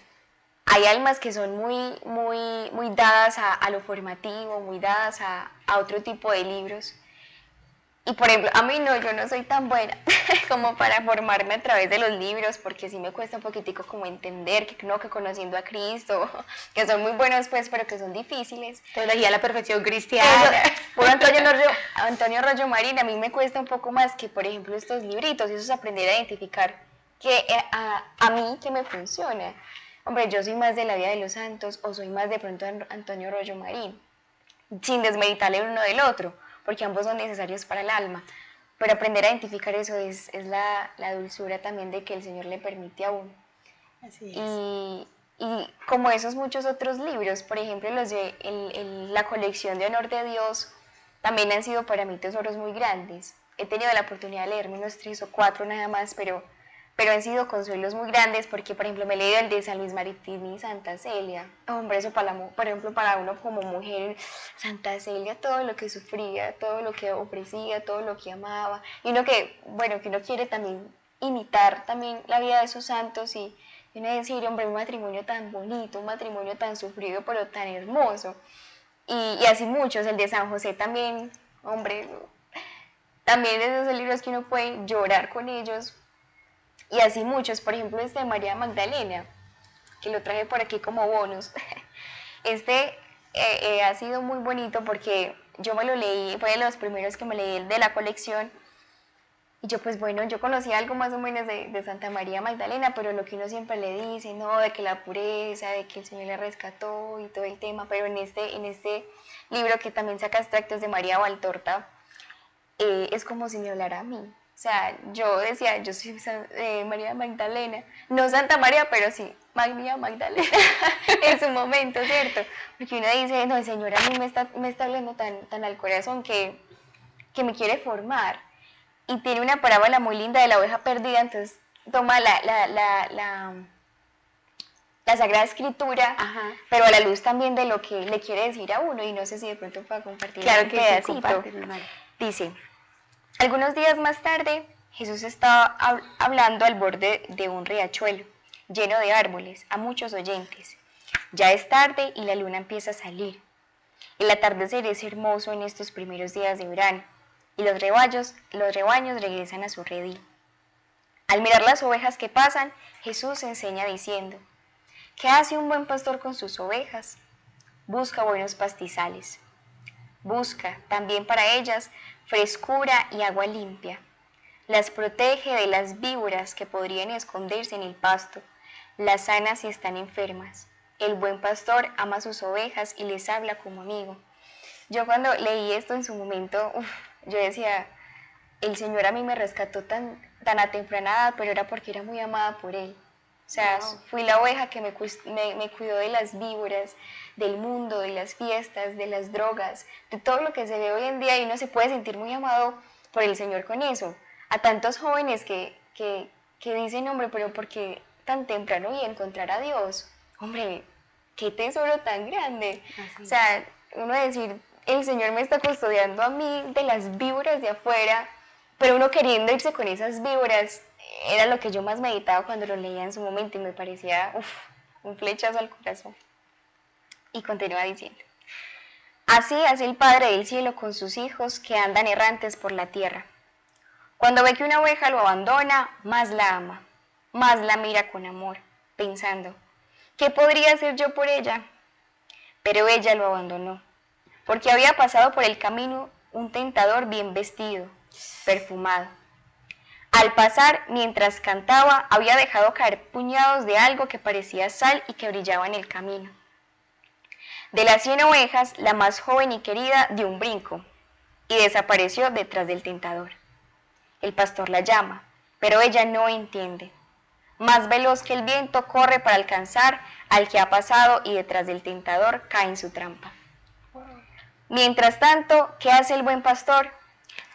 S2: Hay almas que son muy dadas a lo formativo, muy dadas a otro tipo de libros. Y por ejemplo, a mí no, yo no soy tan buena como para formarme a través de los libros, porque sí me cuesta un poquitico como entender que no, que conociendo a Cristo, que son muy buenos pues, pero que son difíciles.
S1: Teología a la perfección cristiana.
S2: Por Antonio Rollo Marín, a mí me cuesta un poco más que, por ejemplo, estos libritos, y eso es aprender a identificar que a mí que me funciona. Hombre, yo soy más de la vida de los santos, o soy más de pronto Antonio Rollo Marín, sin desmeditarle uno del otro, porque ambos son necesarios para el alma. Pero aprender a identificar eso es la dulzura también de que el Señor le permite a uno.
S1: Así es.
S2: Y como esos muchos otros libros, por ejemplo, los de la colección de Honor de Dios, también han sido para mí tesoros muy grandes. He tenido la oportunidad de leerme unos 3 o 4 nada más, pero han sido consuelos muy grandes, porque por ejemplo me he leído el de San Luis Marín y Santa Celia. Hombre, eso por ejemplo para uno como mujer, Santa Celia, todo lo que sufría, todo lo que ofrecía, todo lo que amaba, y uno que, bueno, que uno quiere también imitar también la vida de esos santos, y uno decir, hombre, un matrimonio tan bonito, un matrimonio tan sufrido, pero tan hermoso, y así muchos, el de San José también, hombre, también es de esos libros que uno puede llorar con ellos. Y así muchos, por ejemplo este de María Magdalena, que lo traje por aquí como bonus. Este ha sido muy bonito porque yo me lo leí, fue de los primeros que me leí de la colección. Y yo pues bueno, yo conocía algo más o menos de Santa María Magdalena, pero lo que uno siempre le dice, no, de que la pureza, de que el Señor le rescató y todo el tema, pero en este libro que también saca extractos de María Valtorta, es como si me hablara a mí. O sea, yo decía, yo soy María Magdalena, no Santa María, pero sí María Magdalena en su momento, ¿cierto? Porque uno dice, no, el Señor a mí me está hablando tan al corazón que me quiere formar. Y tiene una parábola muy linda de la oveja perdida, entonces toma la Sagrada Escritura,
S1: Ajá.
S2: pero a la luz también de lo que le quiere decir a uno, y no sé si de pronto pueda compartir
S1: Claro
S2: un
S1: que sí,
S2: pedacito.
S1: compártelo, Mari.
S2: Dice, algunos días más tarde, Jesús estaba hablando al borde de un riachuelo, lleno de árboles, a muchos oyentes. Ya es tarde y la luna empieza a salir. El atardecer es hermoso en estos primeros días de verano, y los rebaños regresan a su redil. Al mirar las ovejas que pasan, Jesús enseña diciendo, ¿qué hace un buen pastor con sus ovejas? Busca buenos pastizales. Busca, también para ellas, frescura y agua limpia. Las protege de las víboras que podrían esconderse en el pasto. Las sana si están enfermas. El buen pastor ama a sus ovejas y les habla como amigo. Yo cuando leí esto en su momento, yo decía, el Señor a mí me rescató tan a temprana edad, pero era porque era muy amada por Él. O sea,
S1: Wow.
S2: fui la oveja que me cuidó de las víboras, del mundo, de las fiestas, de las drogas, de todo lo que se ve hoy en día, y uno se puede sentir muy amado por el Señor con eso. A tantos jóvenes que dicen, hombre, pero ¿por qué tan temprano y encontrar a Dios? Hombre, qué tesoro tan grande.
S1: Así.
S2: O sea, uno decir, el Señor me está custodiando a mí de las víboras de afuera, pero uno queriendo irse con esas víboras, era lo que yo más meditaba cuando lo leía en su momento y me parecía un flechazo al corazón. Y continúa diciendo, así hace el Padre del cielo con sus hijos que andan errantes por la tierra. Cuando ve que una oveja lo abandona, más la ama, más la mira con amor, pensando, ¿qué podría hacer yo por ella? Pero ella lo abandonó, porque había pasado por el camino un tentador bien vestido, perfumado. Al pasar, mientras cantaba, había dejado caer puñados de algo que parecía sal y que brillaba en el camino. De las 100 ovejas, la más joven y querida dio un brinco y desapareció detrás del tentador. El pastor la llama, pero ella no entiende. Más veloz que el viento corre para alcanzar al que ha pasado y detrás del tentador cae en su trampa. Mientras tanto, ¿qué hace el buen pastor?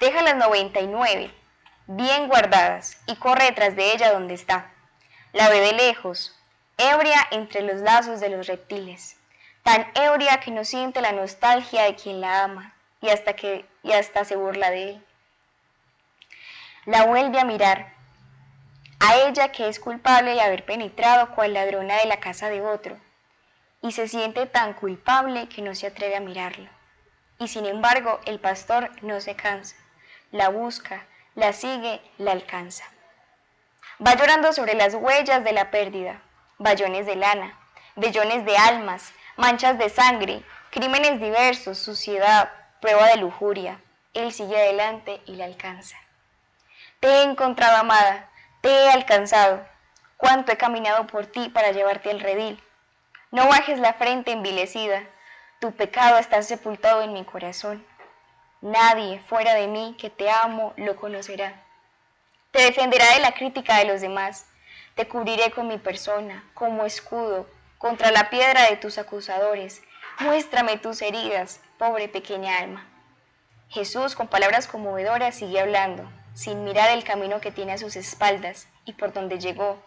S2: Deja las 99 bien guardadas y corre detrás de ella donde está. La ve de lejos, ebria entre los lazos de los reptiles, tan ebria que no siente la nostalgia de quien la ama y hasta se burla de él. La vuelve a mirar, a ella que es culpable de haber penetrado cual ladrona de la casa de otro, y se siente tan culpable que no se atreve a mirarla. Y sin embargo, el pastor no se cansa, la busca, la sigue, la alcanza. Va llorando sobre las huellas de la pérdida, bayones de lana, vellones de almas, manchas de sangre, crímenes diversos, suciedad, prueba de lujuria. Él sigue adelante y la alcanza. Te he encontrado, amada, te he alcanzado. Cuánto he caminado por ti para llevarte al redil. No bajes la frente envilecida, tu pecado está sepultado en mi corazón. Nadie fuera de mí que te amo lo conocerá. Te defenderá de la crítica de los demás. Te cubriré con mi persona, como escudo, contra la piedra de tus acusadores. Muéstrame tus heridas, pobre pequeña alma. Jesús, con palabras conmovedoras, sigue hablando, sin mirar el camino que tiene a sus espaldas y por donde llegó.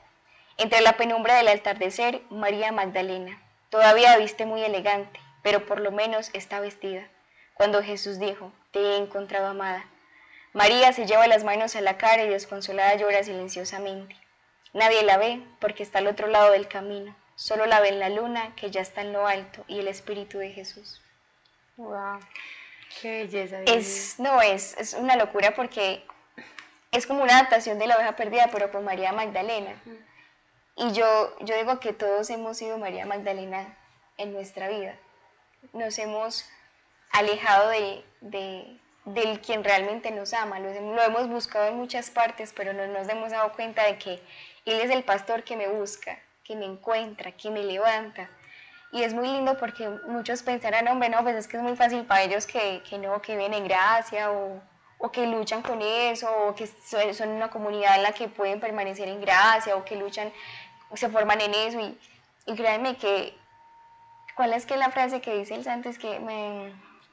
S2: Entre la penumbra del atardecer, María Magdalena. Todavía viste muy elegante, pero por lo menos está vestida. Cuando Jesús dijo, te he encontrado, amada. María se lleva las manos a la cara y desconsolada llora silenciosamente. Nadie la ve porque está al otro lado del camino. Solo la ve en la luna que ya está en lo alto y el Espíritu de Jesús.
S1: Wow, qué belleza.
S2: Es una locura porque es como una adaptación de la oveja perdida, pero por María Magdalena. Y yo digo que todos hemos sido María Magdalena en nuestra vida. Nos hemos alejado del quien realmente nos ama. Lo hemos buscado en muchas partes, pero no nos hemos dado cuenta de que Él es el pastor que me busca, que me encuentra, que me levanta. Y es muy lindo porque muchos pensarán, hombre, no, pues es que es muy fácil para ellos que viven en gracia o que luchan con eso, o que son una comunidad en la que pueden permanecer en gracia, o que luchan, se forman en eso. Y créanme que, ¿cuál es que la frase que dice el santo? Es que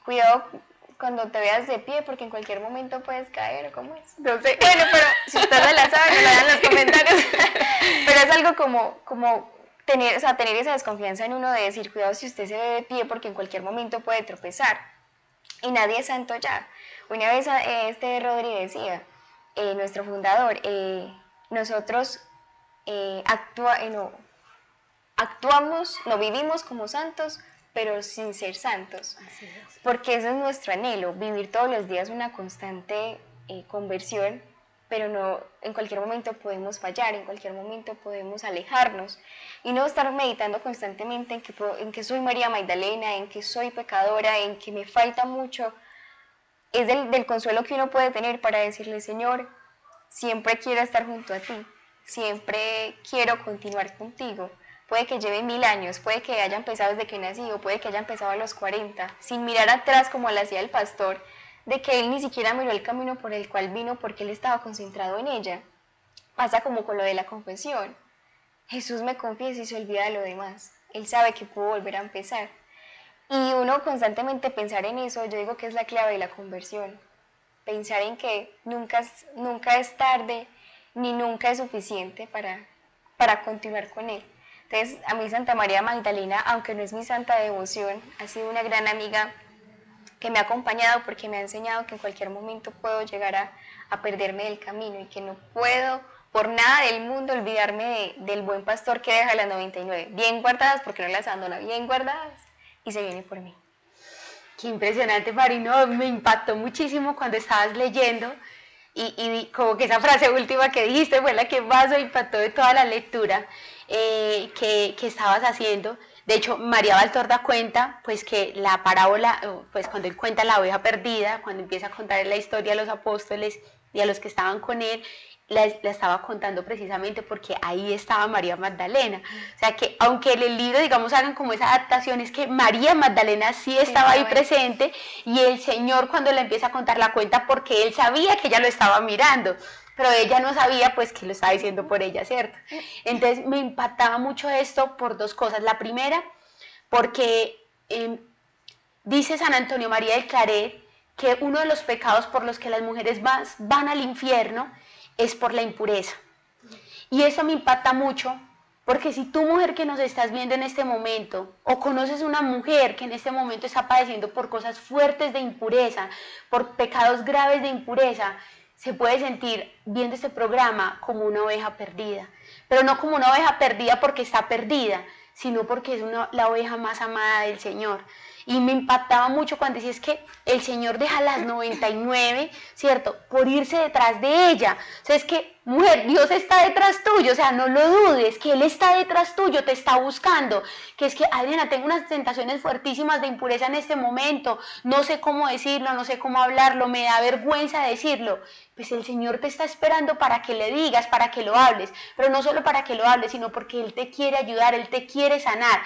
S2: cuidado cuando te veas de pie, porque en cualquier momento puedes caer, ¿cómo es? No sé. Bueno, pero si usted no la sabe, me lo dan en los comentarios. Pero es algo como tener, o sea, tener esa desconfianza en uno de decir, cuidado si usted se ve de pie, porque en cualquier momento puede tropezar. Y nadie es santo ya. Una vez este Rodri decía, nuestro fundador, nosotros actuamos, no vivimos como santos, pero sin ser santos.
S1: Así es.
S2: Porque ese es nuestro anhelo, vivir todos los días una constante conversión, pero no, en cualquier momento podemos fallar, en cualquier momento podemos alejarnos y no estar meditando constantemente en que soy María Magdalena, en que soy pecadora, en que me falta mucho. Es del consuelo que uno puede tener para decirle, Señor, siempre quiero estar junto a ti, siempre quiero continuar contigo. Puede que lleve 1000 años, puede que haya empezado desde que nací o puede que haya empezado a los 40, sin mirar atrás como lo hacía el pastor, de que él ni siquiera miró el camino por el cual vino porque él estaba concentrado en ella. Pasa como con lo de la confesión. Jesús me confiesa y se olvida de lo demás. Él sabe que puedo volver a empezar. Y uno constantemente pensar en eso, yo digo que es la clave de la conversión. Pensar en que nunca es tarde ni nunca es suficiente para continuar con él. Entonces, a mí Santa María Magdalena, aunque no es mi santa devoción, ha sido una gran amiga que me ha acompañado porque me ha enseñado que en cualquier momento puedo llegar a perderme del camino y que no puedo por nada del mundo olvidarme del buen pastor que deja las 99, bien guardadas porque no las abandona, bien guardadas y se viene por mí.
S1: Qué impresionante, Marino, me impactó muchísimo cuando estabas leyendo y como que esa frase última que dijiste fue la que más me impactó de toda la lectura que estabas haciendo. De hecho, María Valtorta cuenta pues que la parábola, pues cuando él cuenta la oveja perdida, cuando empieza a contar la historia a los apóstoles y a los que estaban con él, la estaba contando precisamente porque ahí estaba María Magdalena. O sea que aunque en el libro, digamos, hagan como esa adaptación, es que María Magdalena sí estaba ahí presente y el Señor cuando le empieza a contar la cuenta porque él sabía que ella lo estaba mirando, pero ella no sabía pues que lo estaba diciendo por ella, ¿cierto? Entonces me impactaba mucho esto por dos cosas. La primera, porque dice San Antonio María de Claret que uno de los pecados por los que las mujeres van al infierno es por la impureza. Y eso me impacta mucho, porque si tú, mujer que nos estás viendo en este momento, o conoces una mujer que en este momento está padeciendo por cosas fuertes de impureza, por pecados graves de impureza, se puede sentir viendo este programa como una oveja perdida. Pero no como una oveja perdida porque está perdida, sino porque es la oveja más amada del Señor. Y me impactaba mucho cuando decía, es que el Señor deja las 99, ¿cierto?, por irse detrás de ella. O sea, es que, mujer, Dios está detrás tuyo, o sea, no lo dudes, que Él está detrás tuyo, te está buscando. Que es que, Adriana, tengo unas tentaciones fuertísimas de impureza en este momento, no sé cómo decirlo, no sé cómo hablarlo, me da vergüenza decirlo. Pues el Señor te está esperando para que le digas, para que lo hables, pero no solo para que lo hables, sino porque Él te quiere ayudar, Él te quiere sanar.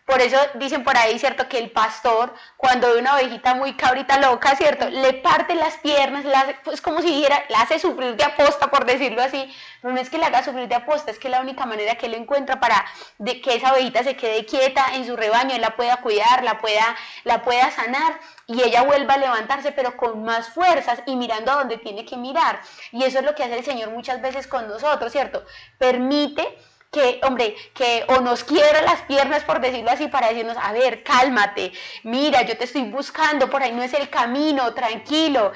S1: Por eso dicen por ahí, ¿cierto?, que el pastor, cuando ve una ovejita muy cabrita loca, ¿cierto?, le parte las piernas, pues como si dijera, la hace sufrir de aposta, por decirlo así, pero no es que le haga sufrir de aposta, es que la única manera que él encuentra para que esa ovejita se quede quieta en su rebaño, él la pueda cuidar, la pueda sanar, y ella vuelva a levantarse, pero con más fuerzas y mirando a donde tiene que mirar. Y eso es lo que hace el Señor muchas veces con nosotros, ¿cierto? Permite que, hombre, que o nos quiebra las piernas, por decirlo así, para decirnos, a ver, cálmate, mira, yo te estoy buscando, por ahí no es el camino, tranquilo,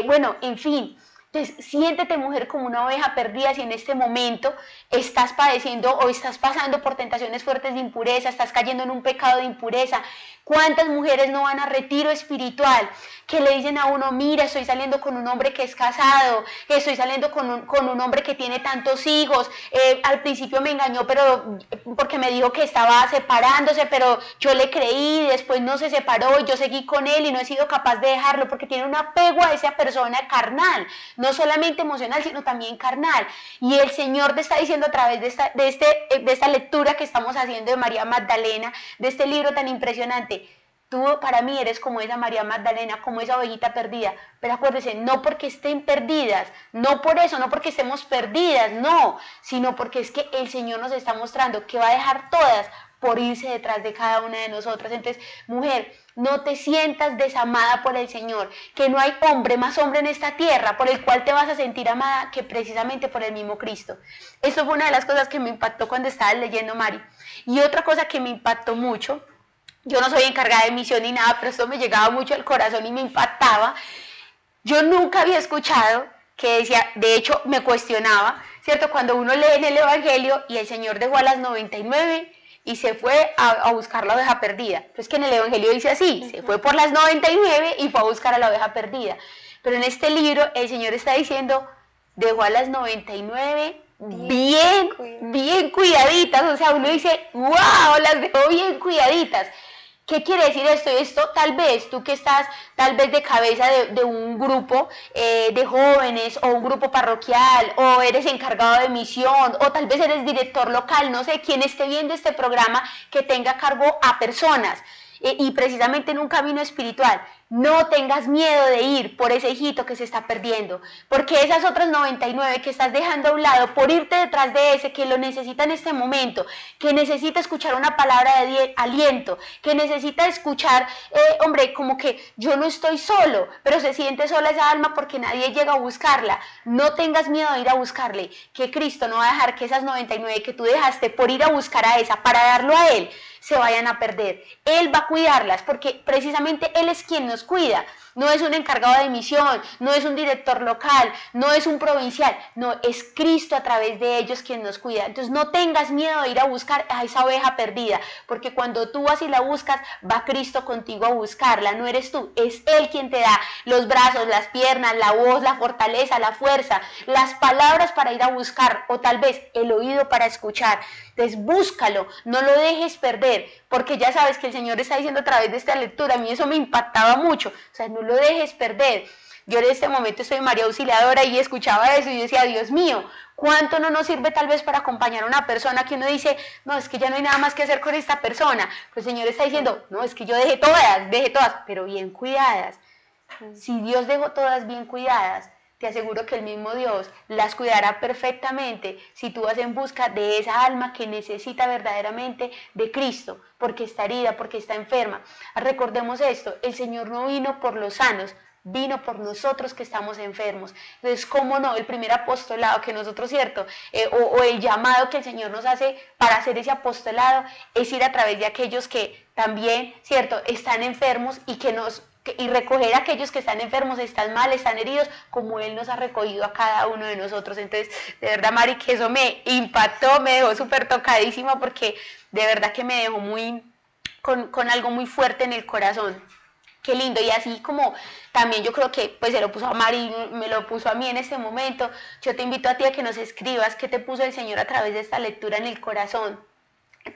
S1: bueno, en fin. Entonces, siéntete, mujer, como una oveja perdida si en este momento estás padeciendo o estás pasando por tentaciones fuertes de impureza, estás cayendo en un pecado de impureza. ¿Cuántas mujeres no van a retiro espiritual que le dicen a uno, mira, estoy saliendo con un hombre que es casado, estoy saliendo con un hombre que tiene tantos hijos, al principio me engañó pero porque me dijo que estaba separándose, pero yo le creí, después no se separó y yo seguí con él y no he sido capaz de dejarlo porque tiene un apego a esa persona carnal, no solamente emocional, sino también carnal. Y el Señor te está diciendo a través de esta lectura que estamos haciendo de María Magdalena, de este libro tan impresionante, tú para mí eres como esa María Magdalena, como esa ovejita perdida, pero acuérdense, no porque estén perdidas, no por eso, no porque estemos perdidas, no, sino porque es que el Señor nos está mostrando que va a dejar todas por irse detrás de cada una de nosotras. Entonces, mujer, no te sientas desamada por el Señor, que no hay hombre, más hombre en esta tierra por el cual te vas a sentir amada que precisamente por el mismo Cristo. Eso fue una de las cosas que me impactó cuando estaba leyendo, Mari. Y otra cosa que me impactó mucho, yo no soy encargada de misión ni nada, pero esto me llegaba mucho al corazón y me impactaba. Yo nunca había escuchado que decía, de hecho me cuestionaba, ¿cierto? Cuando uno lee en el Evangelio y el Señor dejó a las 99 y se fue a buscar la oveja perdida. Pues que en el Evangelio dice así, se fue por las 99 y fue a buscar a la oveja perdida. Pero en este libro el Señor está diciendo, dejó a las 99 bien cuidaditas. O sea, uno dice, wow, las dejó bien cuidaditas. ¿Qué quiere decir esto? Esto tal vez, tú que estás tal vez de cabeza de un grupo de jóvenes o un grupo parroquial o eres encargado de misión o tal vez eres director local, no sé, quien esté viendo este programa que tenga a cargo a personas y precisamente en un camino espiritual, no tengas miedo de ir por ese hijito que se está perdiendo, porque esas otras 99 que estás dejando a un lado, por irte detrás de ese que lo necesita en este momento, que necesita escuchar una palabra de aliento, que necesita escuchar, hombre, como que yo no estoy solo, pero se siente sola esa alma porque nadie llega a buscarla. No tengas miedo de ir a buscarle, que Cristo no va a dejar que esas 99 que tú dejaste por ir a buscar a esa, para darlo a Él, se vayan a perder. Él va a cuidarlas porque precisamente Él es quien nos cuida. No es un encargado de misión, no es un director local, no es un provincial, no, es Cristo a través de ellos quien nos cuida. Entonces no tengas miedo de ir a buscar a esa oveja perdida, porque cuando tú vas y la buscas, va Cristo contigo a buscarla, no eres tú, es Él quien te da los brazos, las piernas, la voz, la fortaleza, la fuerza, las palabras para ir a buscar, o tal vez el oído para escuchar. Entonces búscalo, no lo dejes perder, porque ya sabes que el Señor está diciendo a través de esta lectura, a mí eso me impactaba mucho, o sea, no lo dejes perder. Yo en este momento estoy María Auxiliadora y escuchaba eso y decía, Dios mío, ¿cuánto no nos sirve tal vez para acompañar a una persona que uno dice, no, es que ya no hay nada más que hacer con esta persona? Pues el Señor está diciendo, no, es que yo dejé todas, pero bien cuidadas. Si Dios dejó todas bien cuidadas, te aseguro que el mismo Dios las cuidará perfectamente si tú vas en busca de esa alma que necesita verdaderamente de Cristo, porque está herida, porque está enferma. Recordemos esto, el Señor no vino por los sanos, vino por nosotros que estamos enfermos. Entonces, ¿cómo no? El primer apostolado que nosotros, ¿cierto? O el llamado que el Señor nos hace para hacer ese apostolado es ir a través de aquellos que también, ¿cierto? Están enfermos y recoger a aquellos que están enfermos, están mal, están heridos, como Él nos ha recogido a cada uno de nosotros. Entonces, de verdad, Mari, que eso me impactó, me dejó súper tocadísima porque de verdad que me dejó con algo muy fuerte en el corazón. Qué lindo, y así como también yo creo que pues se lo puso a Mari, me lo puso a mí en este momento, yo te invito a ti a que nos escribas qué te puso el Señor a través de esta lectura en el corazón.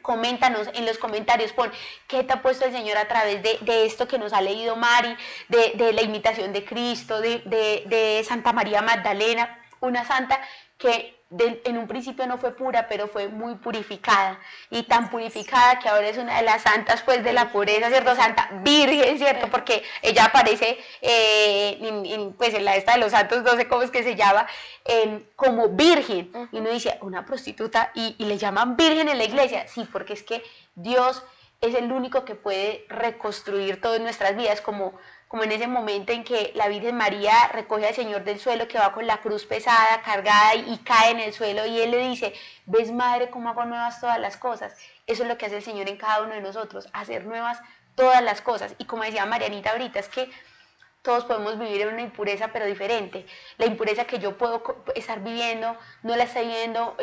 S1: Coméntanos en los comentarios, pon qué te ha puesto el Señor a través de esto que nos ha leído Mari, de la imitación de Cristo, de Santa María Magdalena, una santa que en un principio no fue pura, pero fue muy purificada, y tan purificada que ahora es una de las santas pues de la pureza, ¿cierto? Santa Virgen, ¿cierto? Porque ella aparece pues en la esta de los santos, no sé cómo es que se llama, como virgen, y uno dice, una prostituta, y le llaman virgen en la iglesia, sí, porque es que Dios es el único que puede reconstruir todas nuestras vidas, como en ese momento en que la Virgen María recoge al Señor del suelo, que va con la cruz pesada, cargada, y cae en el suelo, y Él le dice, ¿ves, Madre, cómo hago nuevas todas las cosas? Eso es lo que hace el Señor en cada uno de nosotros, hacer nuevas todas las cosas. Y como decía Marianita ahorita, es que todos podemos vivir en una impureza, pero diferente. La impureza que yo puedo estar viviendo, no la está viviendo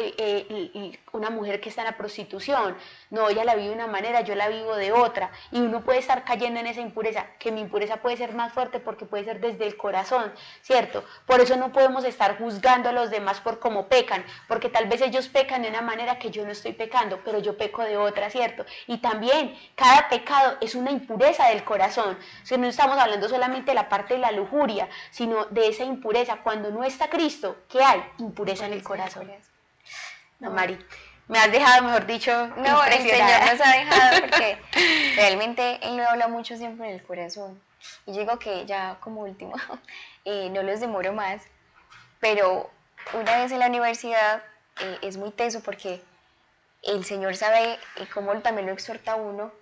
S1: una mujer que está en la prostitución. No, ella la vive de una manera, yo la vivo de otra. Y uno puede estar cayendo en esa impureza, que mi impureza puede ser más fuerte porque puede ser desde el corazón, ¿cierto? Por eso no podemos estar juzgando a los demás por cómo pecan, porque tal vez ellos pecan de una manera que yo no estoy pecando, pero yo peco de otra, ¿cierto? Y también cada pecado es una impureza del corazón. O sea, no estamos hablando solamente de la parte de la lujuria, sino de esa impureza. Cuando no está Cristo, ¿qué hay? Impureza en el corazón. No, Mari, me has dejado, mejor dicho,
S2: no, el Señor nos ha dejado porque realmente Él no habla mucho siempre en el corazón. Y yo digo que ya como último, no los demoro más, pero una vez en la universidad es muy teso porque el Señor sabe cómo también lo exhorta a uno,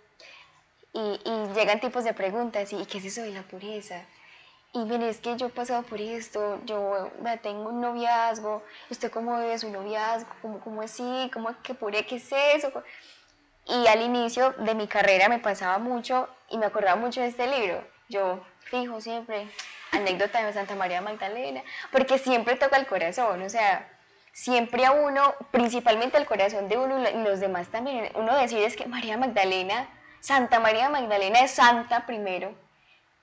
S2: y llegan tipos de preguntas, ¿y qué es eso de la pureza? Y mire, es que yo he pasado por esto, yo tengo un noviazgo, ¿usted cómo vive su noviazgo? ¿Cómo así? ¿Cómo que pure? ¿Qué es eso? Y al inicio de mi carrera me pasaba mucho y me acordaba mucho de este libro. Yo fijo siempre anécdota de Santa María Magdalena, porque siempre toca el corazón, o sea, siempre a uno, principalmente el corazón de uno y los demás también, uno decir es que María Magdalena, Santa María Magdalena es santa primero,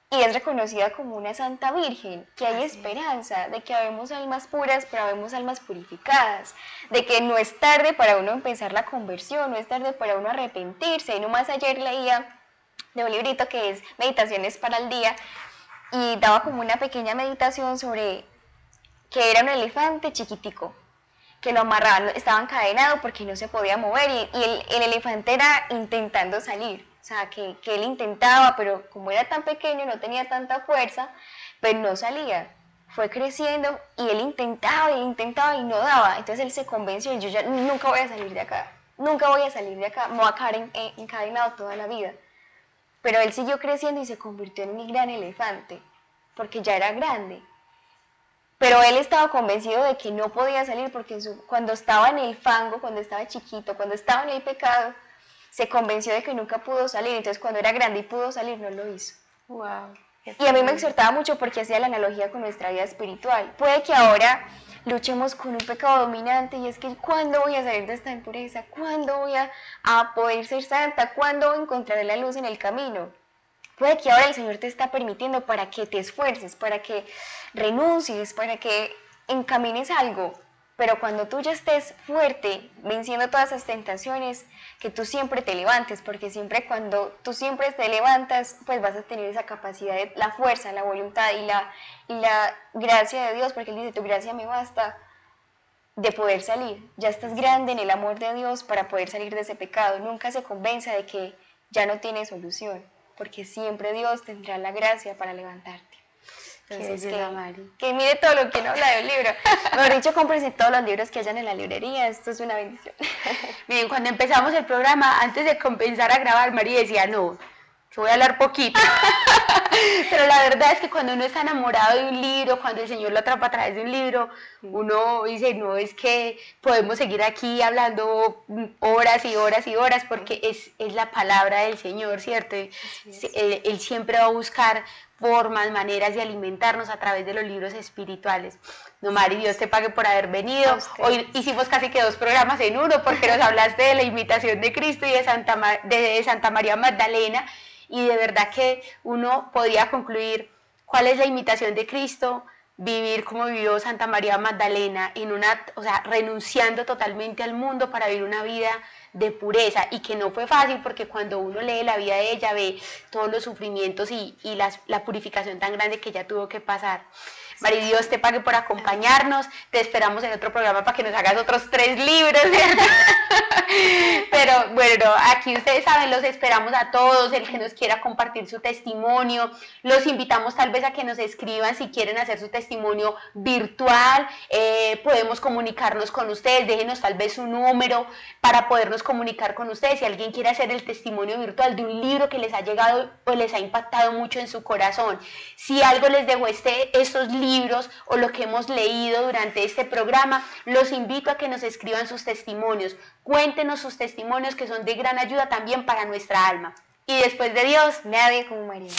S2: y es reconocida como una santa virgen, que hay esperanza, de que habemos almas puras, pero habemos almas purificadas, de que no es tarde para uno empezar la conversión, no es tarde para uno arrepentirse. Y nomás ayer leía de un librito que es Meditaciones para el Día, y daba como una pequeña meditación sobre que era un elefante chiquitico, que lo amarraban, estaba encadenado porque no se podía mover, y el elefante era intentando salir. O sea, que él intentaba, pero como era tan pequeño, no tenía tanta fuerza, pues no salía. Fue creciendo y él intentaba y no daba. Entonces él se convenció y yo ya nunca voy a salir de acá, nunca voy a salir de acá, me voy a quedar encadenado toda la vida. Pero él siguió creciendo y se convirtió en un gran elefante, porque ya era grande. Pero él estaba convencido de que no podía salir porque cuando estaba en el fango, cuando estaba chiquito, cuando estaba en el pecado, se convenció de que nunca pudo salir. Entonces cuando era grande y pudo salir, no lo hizo.
S1: Wow.
S2: Y a mí me exhortaba mucho porque hacía la analogía con nuestra vida espiritual. Puede que ahora luchemos con un pecado dominante, y es que ¿cuándo voy a salir de esta impureza? ¿Cuándo voy a poder ser santa? ¿Cuándo encontraré la luz en el camino? Puede que ahora el Señor te está permitiendo para que te esfuerces, para que renuncies, para que encamines algo. Pero cuando tú ya estés fuerte, venciendo todas esas tentaciones, que tú siempre te levantes, porque siempre cuando tú siempre te levantas, pues vas a tener esa capacidad, la fuerza, la voluntad y la gracia de Dios, porque Él dice, tu gracia me basta, de poder salir. Ya estás grande en el amor de Dios para poder salir de ese pecado. Nunca se convenza de que ya no tiene solución, porque siempre Dios tendrá la gracia para levantarte. Entonces, que mire todo lo que uno habla de un libro. Mejor dicho, cómprense todos los libros que hayan en la librería, esto es una bendición.
S1: Miren, cuando empezamos el programa, antes de comenzar a grabar, María decía, no, que voy a hablar poquito. Pero la verdad es que cuando uno está enamorado de un libro, cuando el Señor lo atrapa a través de un libro, uno dice, no, es que podemos seguir aquí hablando horas y horas y horas, porque es la palabra del Señor, ¿cierto? Él siempre va a buscar formas, maneras de alimentarnos a través de los libros espirituales. No, Mari, Dios te pague por haber venido. Hoy hicimos casi que 2 programas en uno, porque nos hablaste de la imitación de Cristo y de Santa María Magdalena, y de verdad que uno podría concluir cuál es la imitación de Cristo: vivir como vivió Santa María Magdalena, o sea, renunciando totalmente al mundo para vivir una vida de pureza, y que no fue fácil, porque cuando uno lee la vida de ella ve todos los sufrimientos y la purificación tan grande que ella tuvo que pasar. Mari, Dios te pague por acompañarnos. Te esperamos en otro programa para que nos hagas otros 3 libros, ¿cierto? Pero bueno, aquí ustedes saben, los esperamos a todos. El que nos quiera compartir su testimonio, los invitamos tal vez a que nos escriban si quieren hacer su testimonio virtual. Podemos comunicarnos con ustedes, déjenos tal vez su número para podernos comunicar con ustedes. Si alguien quiere hacer el testimonio virtual de un libro que les ha llegado o les ha impactado mucho en su corazón, si algo les dejó estos libros o lo que hemos leído durante este programa, los invito a que nos escriban sus testimonios. Cuéntenos sus testimonios, que son de gran ayuda también para nuestra alma. Y después de Dios,
S2: nadie como María.